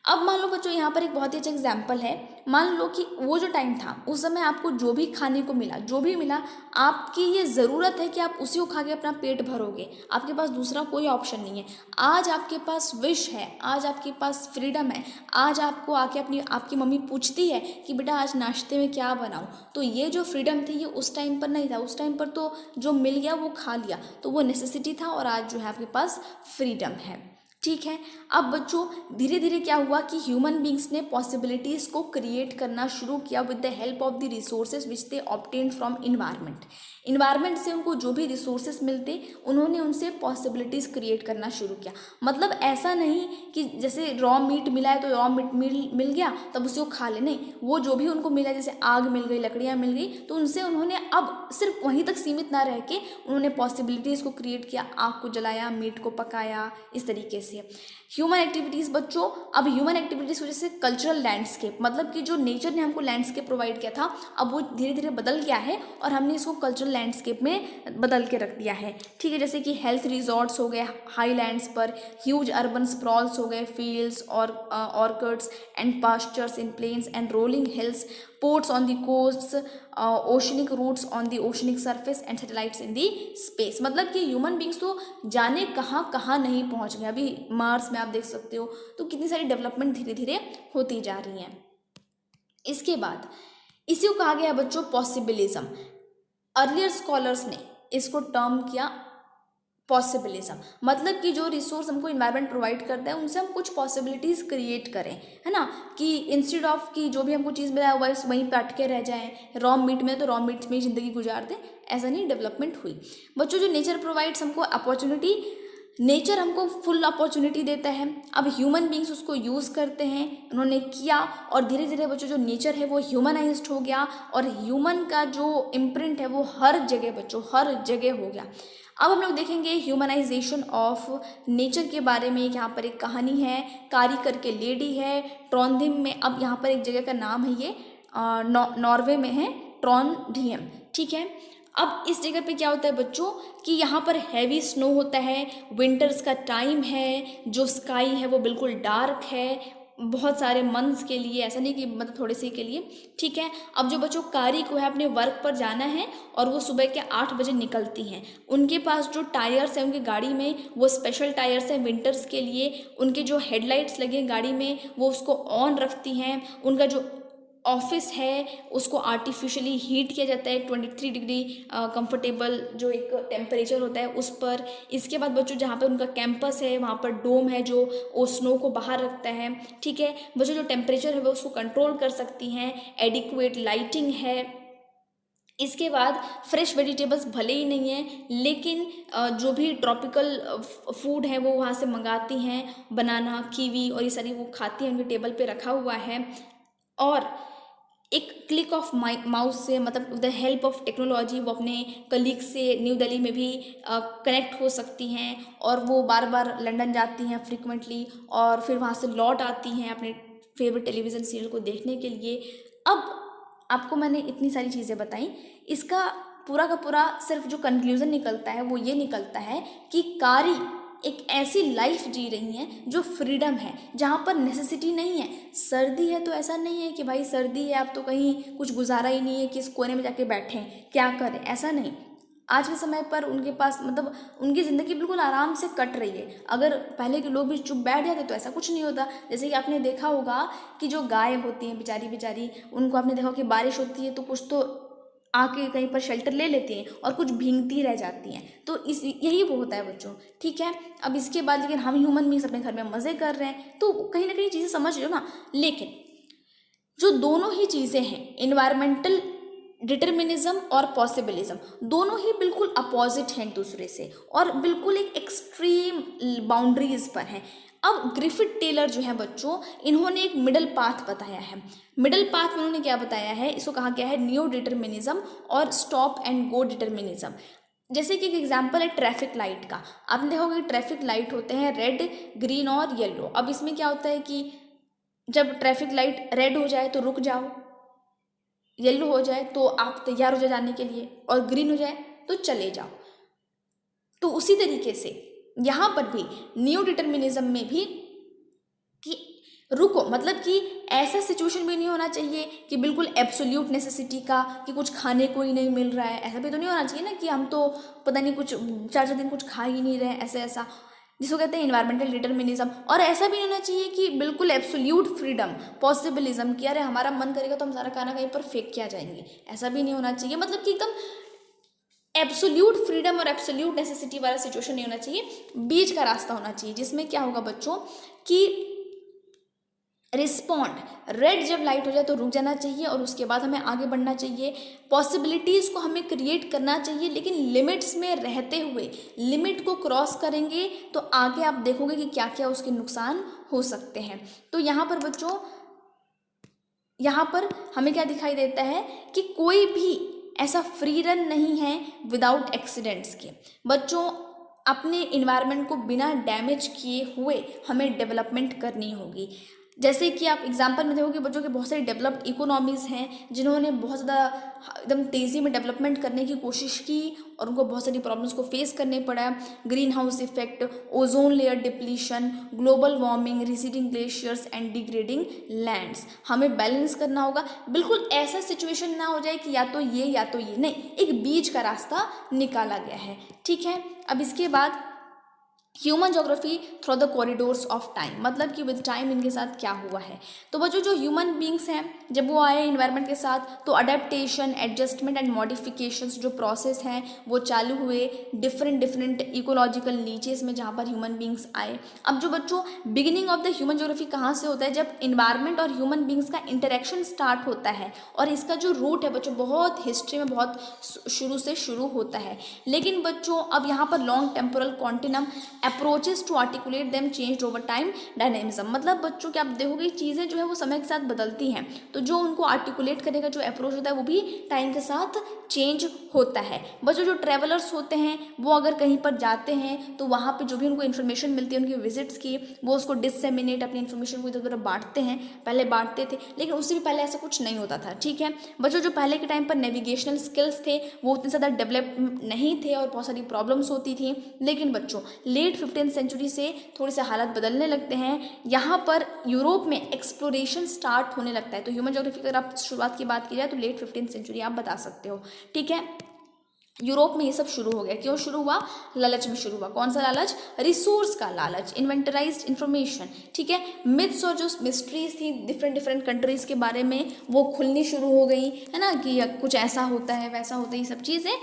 अब मान लो बच्चों यहाँ पर एक बहुत ही अच्छा एग्जाम्पल है। मान लो कि वो जो टाइम था उस समय आपको जो भी खाने को मिला, जो भी मिला, आपकी ये ज़रूरत है कि आप उसी को खा के अपना पेट भरोगे, आपके पास दूसरा कोई ऑप्शन नहीं है। आज आपके पास विश है, आज आपके पास फ्रीडम है, आज आपको आके आपकी मम्मी पूछती है कि बेटा आज नाश्ते में क्या बनाऊँ, तो ये जो फ्रीडम थी ये उस टाइम पर नहीं था। उस टाइम पर तो जो मिल गया वो खा लिया, तो वो नेसेसिटी था, और आज जो है आपके पास फ्रीडम है। ठीक है। अब बच्चों धीरे धीरे क्या हुआ कि ह्यूमन बींग्स ने पॉसिबिलिटीज़ को क्रिएट करना शुरू किया with the help of the resources which they obtained from environment. Environment से उनको जो भी रिसोर्सेज मिलते उन्होंने उनसे पॉसिबिलिटीज़ क्रिएट करना शुरू किया। मतलब ऐसा नहीं कि जैसे रॉ मीट मिला है तो रॉ मीट मिल गया तब उसे वो खा ले, नहीं, वो जो भी उनको मिला, जैसे आग मिल गई, लकड़ियाँ मिल गई, तो उनसे उन्होंने अब सिर्फ वहीं तक सीमित ना रह के उन्होंने पॉसिबिलिटीज़ को क्रिएट किया, आग को जलाया, मीट को पकाया, इस तरीके से। ह्यूमन एक्टिविटीज़ बच्चों, अब ह्यूमन एक्टिविटीज़ की वजह से कल्चरल लैंडस्केप, मतलब कि जो नेचर ने हमको लैंडस्केप प्रोवाइड किया था अब वो धीरे धीरे बदल गया है और हमने इसको कल्चरल लैंडस्केप में बदल के रख दिया है। ठीक है, जैसे कि हेल्थ रिजॉर्ट्स हो गए हाईलैंड्स पर, ह्यूज अर्बन स्प्रॉल्स हो गए, फील्ड्स और orchids and pastures in plains and rolling hills, ports on the coasts, oceanic routes on the oceanic surface and satellites in the space। मतलब कि ह्यूमन बींग्स तो जाने कहाँ कहाँ नहीं पहुँच गए। अभी मार्स में आप देख सकते हो, तो कितनी सारी डेवलपमेंट धीरे धीरे होती जा रही हैं। इसके बाद इसी को कहा गया बच्चों पॉसिबिलिज्म। अर्लियर स्कॉलर्स ने इसको टर्म किया पॉसिबिलिज्म, मतलब कि जो रिसोर्स हमको इन्वायरमेंट प्रोवाइड करता है उनसे हम कुछ पॉसिबिलिटीज़ क्रिएट करें, है ना, कि इंस्टेड ऑफ कि जो भी हमको चीज़ मिला है बस वहीं पे अटके रह जाएं, रॉ मीट में तो रॉ मीट में ही ज़िंदगी गुजार दें, ऐसा नहीं डेवलपमेंट हुई। बच्चों जो नेचर प्रोवाइड्स हमको अपॉर्चुनिटी, नेचर हमको फुल अपॉर्चुनिटी देता है, अब ह्यूमन बींग्स उसको यूज़ करते हैं, उन्होंने किया, और धीरे धीरे बच्चों जो नेचर है वो ह्यूमनाइज्ड हो गया, और ह्यूमन का जो इम्प्रिंट है वो हर जगह बच्चों हर जगह हो गया। अब हम लोग देखेंगे ह्यूमनाइजेशन ऑफ नेचर के बारे में। यहाँ पर एक कहानी है, कारी करके लेडी है ट्रोंडियम में। अब यहाँ पर एक जगह का नाम है, ये नॉर्वे में है, ट्रोंडियम। ठीक है, अब इस जगह पे क्या होता है बच्चों कि यहाँ पर हैवी स्नो होता है, विंटर्स का टाइम है, जो स्काई है वो बिल्कुल डार्क है बहुत सारे मंथ्स के लिए, ऐसा नहीं कि मतलब थोड़े से के लिए। ठीक है, अब जो बच्चों कारी को है अपने वर्क पर जाना है और वो सुबह के 8 बजे निकलती हैं। उनके पास जो टायर्स हैं उनकी गाड़ी में वो स्पेशल टायर्स हैं विंटर्स के लिए, उनके जो हेडलाइट्स लगे हैं गाड़ी में वो उसको ऑन रखती हैं, उनका जो ऑफिस है उसको आर्टिफिशियली हीट किया जाता है 23 डिग्री कंफर्टेबल जो एक टेम्परेचर होता है उस पर। इसके बाद बच्चों जहाँ पे उनका कैंपस है वहाँ पर डोम है जो वो स्नो को बाहर रखता है। ठीक है बच्चों, जो टेम्परेचर है वो उसको कंट्रोल कर सकती हैं, एडिक्वेट लाइटिंग है। इसके बाद फ्रेश वेजिटेबल्स भले ही नहीं है लेकिन जो भी ट्रॉपिकल फूड है वो वहाँ से मंगाती हैं, बनाना, कीवी और ये सारी वो खाती हैं, उनके टेबल पे रखा हुआ है। और एक क्लिक ऑफ माउस से, मतलब with the help of technology, वो अपने कलीग से न्यू दिल्ली में भी कनेक्ट हो सकती हैं, और वो बार बार लंदन जाती हैं फ्रिक्वेंटली, और फिर वहाँ से लौट आती हैं अपने फेवरेट टेलीविज़न सीरियल को देखने के लिए। अब आपको मैंने इतनी सारी चीज़ें बताई, इसका पूरा का पूरा सिर्फ जो कंक्लूज़न निकलता है वो ये निकलता है कि कारी एक ऐसी लाइफ जी रही हैं जो फ्रीडम है, जहाँ पर नेसेसिटी नहीं है। सर्दी है तो ऐसा नहीं है कि भाई सर्दी है अब तो कहीं कुछ गुजारा ही नहीं है कि इस कोने में जाके बैठें क्या करें, ऐसा नहीं। आज के समय पर उनके पास मतलब उनकी ज़िंदगी बिल्कुल आराम से कट रही है। अगर पहले के लोग भी चुप बैठ जाते तो ऐसा कुछ नहीं होता। जैसे कि आपने देखा होगा कि जो गाय होती हैं बेचारी उनको आपने देखा कि बारिश होती है तो कुछ तो आके कहीं पर शेल्टर ले लेती हैं और कुछ भीगती रह जाती हैं, तो इस यही वो होता है बच्चों। ठीक है, अब इसके बाद लेकिन हम ह्यूमन बींग्स अपने घर में मज़े कर रहे हैं, तो कहीं ना कहीं चीज़ें समझ लो ना। लेकिन जो दोनों ही चीज़ें हैं, इन्वायरमेंटल डिटर्मिनिज्म और पॉसिबिलिज्म, दोनों ही बिल्कुल अपोजिट हैं एक दूसरे से और बिल्कुल एक एक्सट्रीम बाउंड्रीज पर हैं। अब ग्रिफिथ टेलर जो है बच्चों, इन्होंने एक मिडल पाथ बताया है। मिडल पाथ में उन्होंने क्या बताया है, इसको कहा गया है नियो डिटर्मिनिज्म और स्टॉप एंड गो डिटर्मिनिज्म। जैसे कि एक एग्जाम्पल है ट्रैफिक लाइट का। आपने देखा होगा कि ट्रैफिक लाइट होते हैं रेड, ग्रीन और येलो। अब इसमें क्या होता है कि जब ट्रैफिक लाइट रेड हो जाए तो रुक जाओ, येलो हो जाए तो आप तैयार हो जाए जाने के लिए, और ग्रीन हो जाए तो चले जाओ। तो उसी तरीके से यहाँ पर भी न्यू डिटर्मिनिज्म में भी कि रुको, मतलब कि ऐसा सिचुएशन भी नहीं होना चाहिए कि बिल्कुल एब्सोल्यूट नेसेसिटी का, कि कुछ खाने को ही नहीं मिल रहा है, ऐसा भी तो नहीं होना चाहिए ना कि हम तो पता नहीं कुछ 4-4 दिन कुछ खा ही नहीं रहे, ऐसा जिसको कहते हैं इन्वायरमेंटल डिटर्मिनिज्म। और ऐसा भी नहीं होना चाहिए कि बिल्कुल एब्सोल्यूट फ्रीडम, पॉसिबिलिज्म, कि अरे हमारा मन करेगा तो हम सारा खाना कहीं पर फेंक के आ जाएंगे, ऐसा भी नहीं होना चाहिए। मतलब कि एकदम एब्सोल्यूट फ्रीडम और एब्सोल्यूट नेसेसिटी वाला सिचुएशन नहीं होना चाहिए, बीच का रास्ता होना चाहिए, जिसमें क्या होगा बच्चों कि रिस्पॉन्ड, रेड जब लाइट हो जाए तो रुक जाना चाहिए और उसके बाद हमें आगे बढ़ना चाहिए। पॉसिबिलिटीज़ को हमें क्रिएट करना चाहिए, लेकिन लिमिट्स में रहते हुए। लिमिट को क्रॉस करेंगे तो आगे आप देखोगे कि क्या क्या उसके नुकसान हो सकते हैं। तो यहाँ पर बच्चों, यहाँ पर हमें क्या दिखाई देता है कि कोई भी ऐसा फ्री रन नहीं है विदाउट एक्सीडेंट्स के। बच्चों, अपने इन्वायरमेंट को बिना डैमेज किए हुए हमें डेवलपमेंट करनी होगी। जैसे कि आप एग्जांपल में देखोगे बच्चों के बहुत सारी डेवलप्ड इकोनॉमीज़ हैं जिन्होंने बहुत ज़्यादा एकदम तेज़ी में डेवलपमेंट करने की कोशिश की और उनको बहुत सारी प्रॉब्लम्स को फेस करने पड़ा। Green house effect, ozone layer depletion, global warming, receding glaciers and degrading lands. हमें बैलेंस करना होगा, बिल्कुल ऐसा सिचुएशन ना हो जाए कि या तो ये नहीं, एक बीच का रास्ता निकाला गया है। ठीक है, अब इसके बाद human geography through the corridors of time, मतलब कि विद टाइम इनके साथ क्या हुआ है। तो बच्चों, जो ह्यूमन बींग्स हैं जब वो आए इन्वायरमेंट के साथ, तो अडेप्टेशन, एडजस्टमेंट एंड मॉडिफिकेशंस जो प्रोसेस हैं वो चालू हुए डिफरेंट इकोलॉजिकल नीचेस में जहाँ पर ह्यूमन बींग्स आए। अब जो बच्चों beginning of the human geography कहाँ से होता है, जब इन्वायरमेंट और ह्यूमन बींग्स का इंटरेक्शन स्टार्ट होता है। और इसका जो रूट है बच्चों बहुत हिस्ट्री में बहुत शुरू से शुरू होता है। लेकिन बच्चों अब यहाँ पर long temporal continuum approaches to articulate them change over time dynamism, मतलब बच्चों क्या आप देखोगे चीज़ें जो है वो समय के साथ बदलती हैं, तो जो उनको आर्टिकुलेट करने का जो अप्रोच होता है वो भी टाइम के साथ चेंज होता है। बच्चों, जो ट्रेवलर्स होते हैं वो अगर कहीं पर जाते हैं तो वहाँ पे जो भी उनको इन्फॉर्मेशन मिलती है उनकी विजिट्स की, वो उसको डिससेमिनेट अपनी इन्फॉर्मेशन को इधर उधर बांटते हैं। पहले बांटते थे, लेकिन उससे भी पहले ऐसा कुछ नहीं होता था। ठीक है बच्चों, जो पहले के टाइम पर नेविगेशनल स्किल्स थे वो उतने ज़्यादा डेवलप नहीं थे और बहुत सारी प्रॉब्लम्स होती थी। लेकिन बच्चों लेट 15th सेंचुरी से थोड़े से हालात बदलने लगते हैं। यहाँ पर यूरोप में एक्सप्लोरेशन स्टार्ट होने लगता है। तो ह्यूमन ज्योग्राफी अगर आप शुरुआत की बात की जाए तो लेट 15th सेंचुरी आप बता सकते हो। ठीक है, यूरोप में ये सब शुरू हो गया। क्यों शुरू हुआ? लालच में शुरू हुआ। कौन सा लालच? रिसोर्स का लालच, इन्वेंटराइज्ड इन्फॉर्मेशन। ठीक है, मिथ्स और जो मिस्ट्रीज थी डिफरेंट कंट्रीज के बारे में वो खुलनी शुरू हो गई, है ना, कि कुछ ऐसा होता है वैसा होता है, ये सब चीज़ें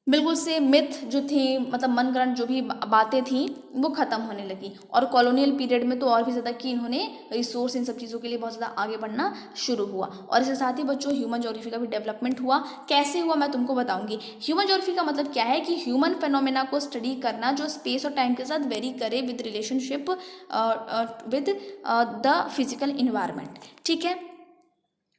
बिल्कुल से मिथ जो थी, मतलब मनगढ़ंत जो भी बातें थी वो ख़त्म होने लगी। और कॉलोनियल पीरियड में तो और भी ज़्यादा कि इन्होंने रिसोर्स इन सब चीज़ों के लिए बहुत ज़्यादा आगे बढ़ना शुरू हुआ। और इसके साथ ही बच्चों ह्यूमन ज्योग्राफी का भी डेवलपमेंट हुआ। कैसे हुआ मैं तुमको बताऊंगी। ह्यूमन ज्योग्राफी का मतलब क्या है कि ह्यूमन फेनोमेना को स्टडी करना जो स्पेस और टाइम के साथ वेरी करे with relationship with the physical environment. ठीक है,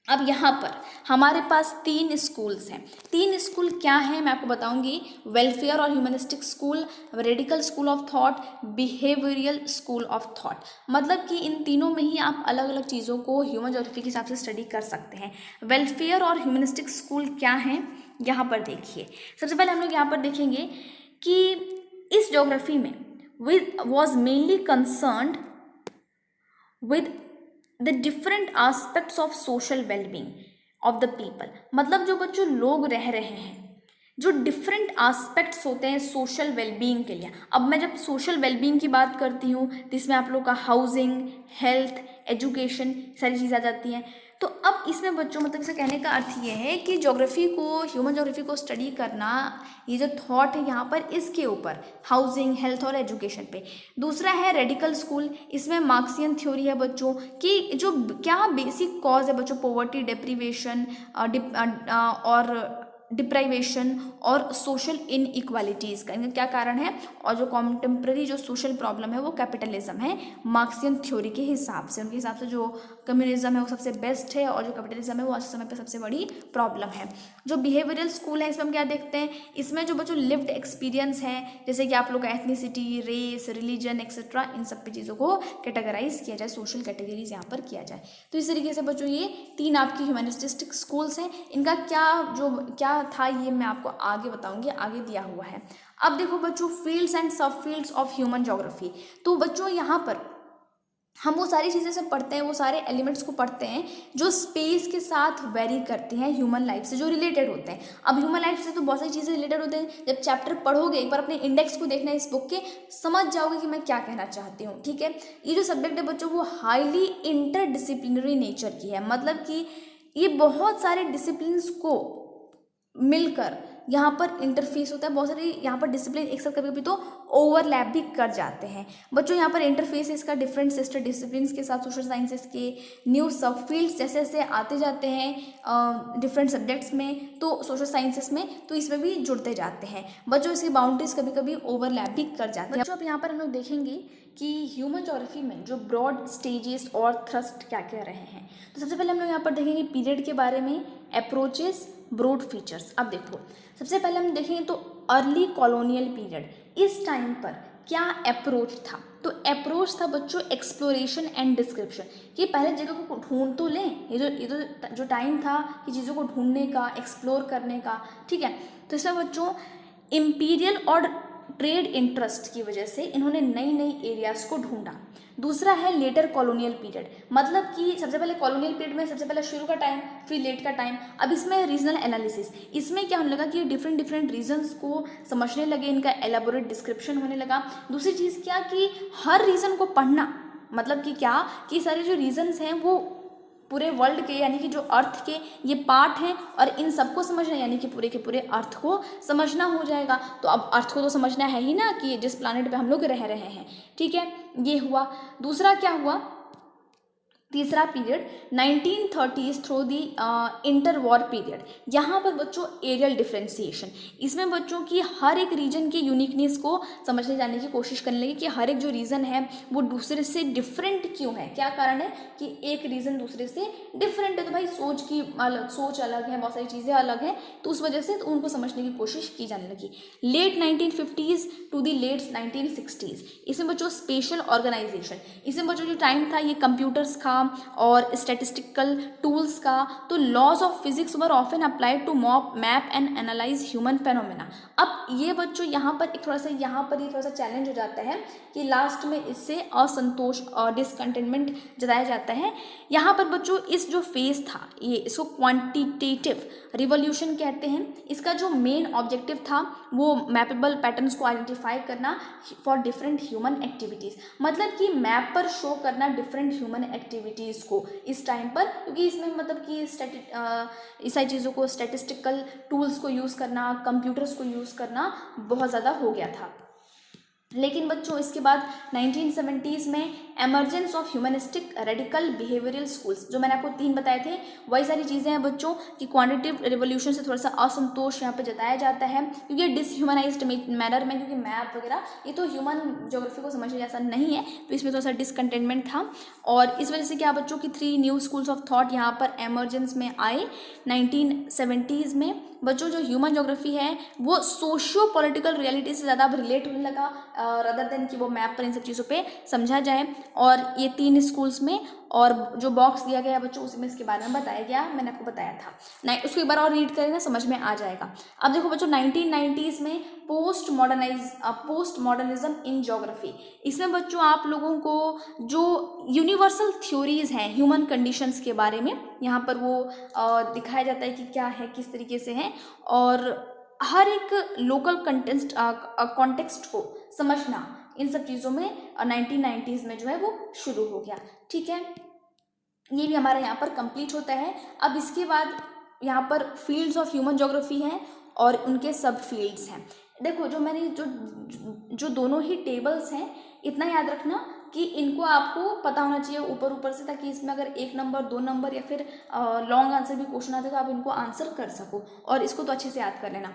अब यहाँ पर हमारे पास 3 स्कूल्स हैं। 3 स्कूल क्या हैं मैं आपको बताऊंगी। वेलफेयर और humanistic school, radical school of thought, behavioural school of thought. मतलब कि इन तीनों में ही आप अलग अलग चीज़ों को ह्यूमन ज्योग्राफी के हिसाब से स्टडी कर सकते हैं। वेलफेयर और ह्यूमनिस्टिक स्कूल क्या हैं यहाँ पर देखिए। सबसे पहले हम लोग यहाँ पर देखेंगे कि इस ज्योग्राफी में was mainly concerned with the different aspects of social wellbeing of the people. मतलब जो बच्चों लोग रह रहे हैं, जो डिफरेंट आस्पेक्ट्स होते हैं सोशल वेलबींग के लिए। अब मैं जब सोशल वेलबींग की बात करती हूँ तो इसमें आप लोग का हाउसिंग, हेल्थ, एजुकेशन सारी चीज़ें आ जाती हैं। तो अब इसमें बच्चों मतलब इसे कहने का अर्थ ये है कि ज्योग्राफी को, ह्यूमन ज्योग्राफी को स्टडी करना, ये जो थॉट है यहाँ पर इसके ऊपर हाउसिंग, हेल्थ और एजुकेशन पे। दूसरा है रेडिकल स्कूल, इसमें मार्क्सियन थ्योरी है बच्चों कि जो क्या बेसिक कॉज है बच्चों, पॉवर्टी, डेप्रीवेशन और डिप्राइवेशन और सोशल इनइक्वालिटीज़ का इनका क्या कारण है। और जो कॉन्टेम्प्रेरी जो सोशल प्रॉब्लम है वो कैपिटलिज्म है मार्क्सियन थ्योरी के हिसाब से। उनके हिसाब से जो कम्युनिज्म है वो सबसे बेस्ट है और जो कैपिटलिज्म है वो आज के समय पे सबसे बड़ी प्रॉब्लम है। जो बिहेवियरल स्कूल है इसमें हम क्या देखते हैं, इसमें जो बच्चों लिव्ड एक्सपीरियंस है, जैसे कि आप लोग का एथनिसिटी, रेस, रिलीजन एक्सेट्रा, इन सब पे चीज़ों को कैटेगराइज किया जाए, सोशल कैटेगरीज यहाँ पर किया जाए। तो इस तरीके से बच्चों ये 3 आपकी ह्यूमनिस्टिक स्कूल्स हैं। इनका क्या था ये मैं आपको आगे बताऊंगी, आगे दिया हुआ है। अब देखो बच्चों फील्ड्स एंड सब फील्ड्स ऑफ ह्यूमन ज्योग्राफी। तो बच्चों यहाँ पर हम वो सारी चीज़ें सब पढ़ते हैं, वो सारे एलिमेंट्स को पढ़ते हैं जो स्पेस के साथ वेरी करते हैं, ह्यूमन लाइफ से जो रिलेटेड होते हैं। अब ह्यूमन लाइफ से तो बहुत सारी चीज़ें रिलेटेड होते हैं। जब चैप्टर पढ़ोगे, एक बार अपने इंडेक्स को देखना है इस बुक के, समझ जाओगे कि मैं क्या कहना चाहती हूँ। ठीक है, ये जो सब्जेक्ट है बच्चों वो हाईली इंटरडिसिप्लिनरी नेचर की है, मतलब कि ये बहुत सारे डिसिप्लिन्स को मिलकर यहाँ पर इंटरफेस होता है। बहुत सारी यहाँ पर डिसिप्लिन एक साथ कभी कभी तो ओवरलैप भी कर जाते हैं बच्चों। यहाँ पर इंटरफेस इसका डिफरेंट सिस्टर डिसिप्लिन के साथ सोशल साइंसेस के न्यू सब फील्ड्स जैसे जैसे आते जाते हैं डिफरेंट सब्जेक्ट्स में, तो सोशल साइंसेस में, तो इसमें भी जुड़ते जाते हैं बच्चों। इसकी बाउंड्रीज कभी कभी ओवरलैप भी कर जाते हैं बच्चों। अब यहाँ पर हम लोग देखेंगे कि ह्यूमन ज्योग्राफी में जो ब्रॉड स्टेजेस और थ्रस्ट क्या क्या रहे हैं। तो सबसे पहले हम लोग यहाँ पर देखेंगे पीरियड के बारे में, अप्रोचेस, ब्रॉड फीचर्स। अब देखो सबसे पहले हम देखेंगे तो अर्ली कॉलोनियल पीरियड, इस टाइम पर क्या अप्रोच था। तो अप्रोच था बच्चों एक्सप्लोरेशन एंड डिस्क्रिप्शन, कि पहले जगह को ढूंढ तो लें, ये जो टाइम था कि चीज़ों को ढूंढने का, एक्सप्लोर करने का। ठीक है, तो इसमें बच्चों इम्पीरियल और ट्रेड इंटरेस्ट की वजह से इन्होंने नई नई एरियाज को ढूंढा। दूसरा है लेटर कॉलोनियल पीरियड, मतलब कि सबसे पहले कॉलोनियल पीरियड में सबसे पहले शुरू का टाइम, फिर लेट का टाइम। अब इसमें रीजनल एनालिसिस, इसमें क्या होने लगा कि डिफरेंट डिफरेंट रीजन्स को समझने लगे, इनका एलाबोरेट डिस्क्रिप्शन होने लगा। दूसरी चीज़ क्या कि हर रीज़न को पढ़ना, मतलब कि क्या कि सारे जो रीजन्स हैं वो पूरे वर्ल्ड के, यानी कि जो अर्थ के ये पार्ट हैं, और इन सबको समझना यानी कि पूरे के पूरे अर्थ को समझना हो जाएगा। तो अब अर्थ को तो समझना है ही ना, कि जिस प्लानेट पे हम लोग रह रहे हैं। ठीक है, ये हुआ। दूसरा क्या हुआ, तीसरा period 1930s through the inter war period. यहाँ पर बच्चों एरियल डिफ्रेंसिएशन, इसमें बच्चों की हर एक रीजन की यूनिकनेस को समझने जाने की कोशिश करने लगी कि हर एक जो रीजन है वो दूसरे से डिफरेंट क्यों है, क्या कारण है कि एक रीजन दूसरे से डिफरेंट है। तो भाई सोच अलग है, बहुत सारी चीज़ें अलग हैं, तो उस वजह से तो उनको समझने की कोशिश की जाने लगी। Late 1950s to the late 1960s, इसमें बच्चों स्पेशल ऑर्गेनाइजेशन, इसमें बच्चों जो टाइम था ये कंप्यूटर्स का और स्टैटिस्टिकल टूल्स का। तो laws of physics were often applied to map and analyse human phenomena. अब ये बच्चों यहाँ पर एक थोड़ा सा चैलेंज हो जाता है कि लास्ट में इससे असंतोष और डिसकंटेनमेंट जताया जाता है। यहाँ पर बच्चों इस जो फेज था ये, इसको क्वांटिटेटिव रिवॉल्यूशन कहते हैं। इसका जो मेन ऑब्जेक्टिव था वो मैपेबल पैटर्न्स को आइडेंटिफाई करना फॉर डिफरेंट ह्यूमन एक्टिविटीज़, मतलब कि मैप पर शो करना डिफरेंट ह्यूमन एक्टिविटीज़ को इस टाइम पर, क्योंकि इसमें मतलब कि इस सारी चीज़ों को स्टैटिस्टिकल टूल्स को यूज़ करना, कंप्यूटर्स को यूज़ करना बहुत ज़्यादा हो गया था। लेकिन बच्चों इसके बाद 1970s में emergence of humanistic radical behavioural schools, जो मैंने आपको 3 बताए थे वही सारी चीज़ें हैं बच्चों कि क्वांटिटेटिव रिवोल्यूशन से थोड़ा सा असंतोष यहाँ पे जताया जाता है, क्योंकि डिसह्यूमनाइज्ड मैनर में, क्योंकि मैप वगैरह ये तो ह्यूमन ज्योग्राफी को समझने जैसा नहीं है, तो इसमें थोड़ा सा डिसकंटेनमेंट था। और इस वजह से क्या बच्चों की 3 न्यू स्कूल्स ऑफ थॉट यहाँ पर एमरजेंस में आए 1970s में। बच्चों जो ह्यूमन ज्योग्राफी है वो सोशियो पॉलिटिकल रियलिटी से ज़्यादा अब रिलेट होने लगा, रदर देन कि वो मैप पर इन सब चीज़ों पे समझा जाए। और ये 3 स्कूल्स में, और जो बॉक्स दिया गया है बच्चों उसमें इसके बारे में बताया गया, मैंने आपको बताया था नहीं, उसको एक बार और रीड करें ना समझ में आ जाएगा। अब देखो बच्चों 1990s में पोस्ट मॉडर्निज्म इन ज्योग्राफी, इसमें बच्चों आप लोगों को जो यूनिवर्सल थ्योरीज हैं ह्यूमन कंडीशंस के बारे में यहाँ पर वो दिखाया जाता है कि क्या है, किस तरीके से है, और हर एक लोकल कॉन्टेक्स्ट को समझना इन सब चीज़ों में 1990s में जो है वो शुरू हो गया। ठीक है, ये भी हमारा यहाँ पर कंप्लीट होता है। अब इसके बाद यहाँ पर फील्ड्स ऑफ ह्यूमन ज्योग्राफी हैं और उनके सब फील्ड्स हैं। देखो जो मैंने जो दोनों ही टेबल्स हैं, इतना याद रखना कि इनको आपको पता होना चाहिए ऊपर से, ताकि इसमें अगर 1 नंबर 2 नंबर या फिर लॉन्ग आंसर भी क्वेश्चन आते तो आप इनको आंसर कर सको, और इसको तो अच्छे से याद कर लेना।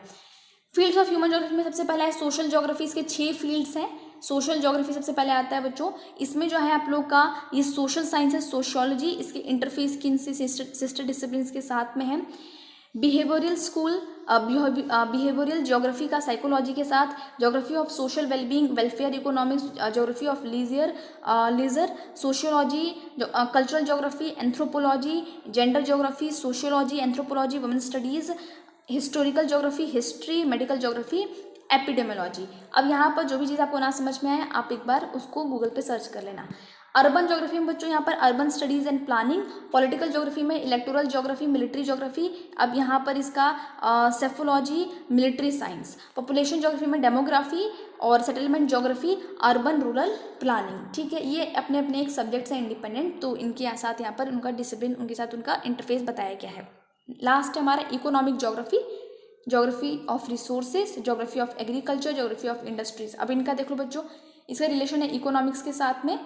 फील्ड्स ऑफ ह्यूमन ज्योग्राफी में सबसे पहला है सोशल ज्योग्राफी, इसके 6 फील्ड्स हैं। सोशल ज्योग्राफी सबसे पहले आता है बच्चों, इसमें जो है आप लोग का ये सोशल साइंस है, सोशियोलॉजी, इसके इंटरफेस किन से सिस्टर डिसिप्लिन के साथ में है। बिहेवियरल स्कूल, बिहेवियरल ज्योग्राफी का साइकोलॉजी के साथ, geography of social wellbeing, welfare economics, geography of leisure, sociology, cultural geography, anthropology, gender geography, sociology, anthropology, women studies, historical geography, history, medical geography, epidemiology. अब यहाँ पर जो भी चीज़ आपको ना समझ में आए आप एक बार उसको गूगल पे सर्च कर लेना। अर्बन ज्योग्राफी में बच्चों यहाँ पर urban studies and planning, political geography में इलेक्टोरल ज्योग्राफी, मिलिट्री ज्योग्राफी, अब यहाँ पर इसका psephology, military science, population geography में डेमोग्राफी और settlement geography, urban rural planning. ठीक है, ये अपने अपने एक सब्जेक्ट्स हैं इंडिपेंडेंट, तो इनके साथ यहाँ पर उनका डिसिप्लिन, उनके साथ उनका इंटरफेस बताया गया है। लास्ट है हमारा economic geography, geography of resources, geography of agriculture, geography of industries. अब इनका देख लो बच्चों, इसका रिलेशन है इकोनॉमिक्स के साथ में,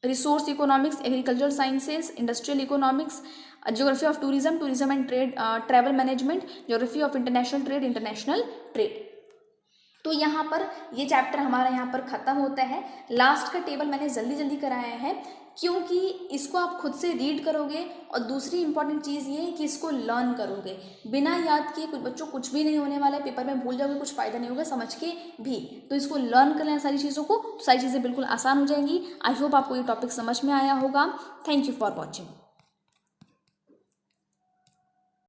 resource economics, agriculture sciences, industrial economics, geography of tourism, tourism and trade, travel management, geography of international trade, international trade. तो यहाँ पर ये चैप्टर हमारा यहाँ पर ख़त्म होता है। लास्ट का टेबल मैंने जल्दी जल्दी कराया है क्योंकि इसको आप खुद से रीड करोगे, और दूसरी इंपॉर्टेंट चीज़ ये है कि इसको लर्न करोगे। बिना याद किए कुछ बच्चों कुछ भी नहीं होने वाला है, पेपर में भूल जाओगे, कुछ फ़ायदा नहीं होगा समझ के भी। तो इसको लर्न कर लेना सारी चीज़ों को, तो सारी चीज़ें बिल्कुल आसान हो जाएंगी। आई होप आपको ये टॉपिक समझ में आया होगा। Thank you for watching.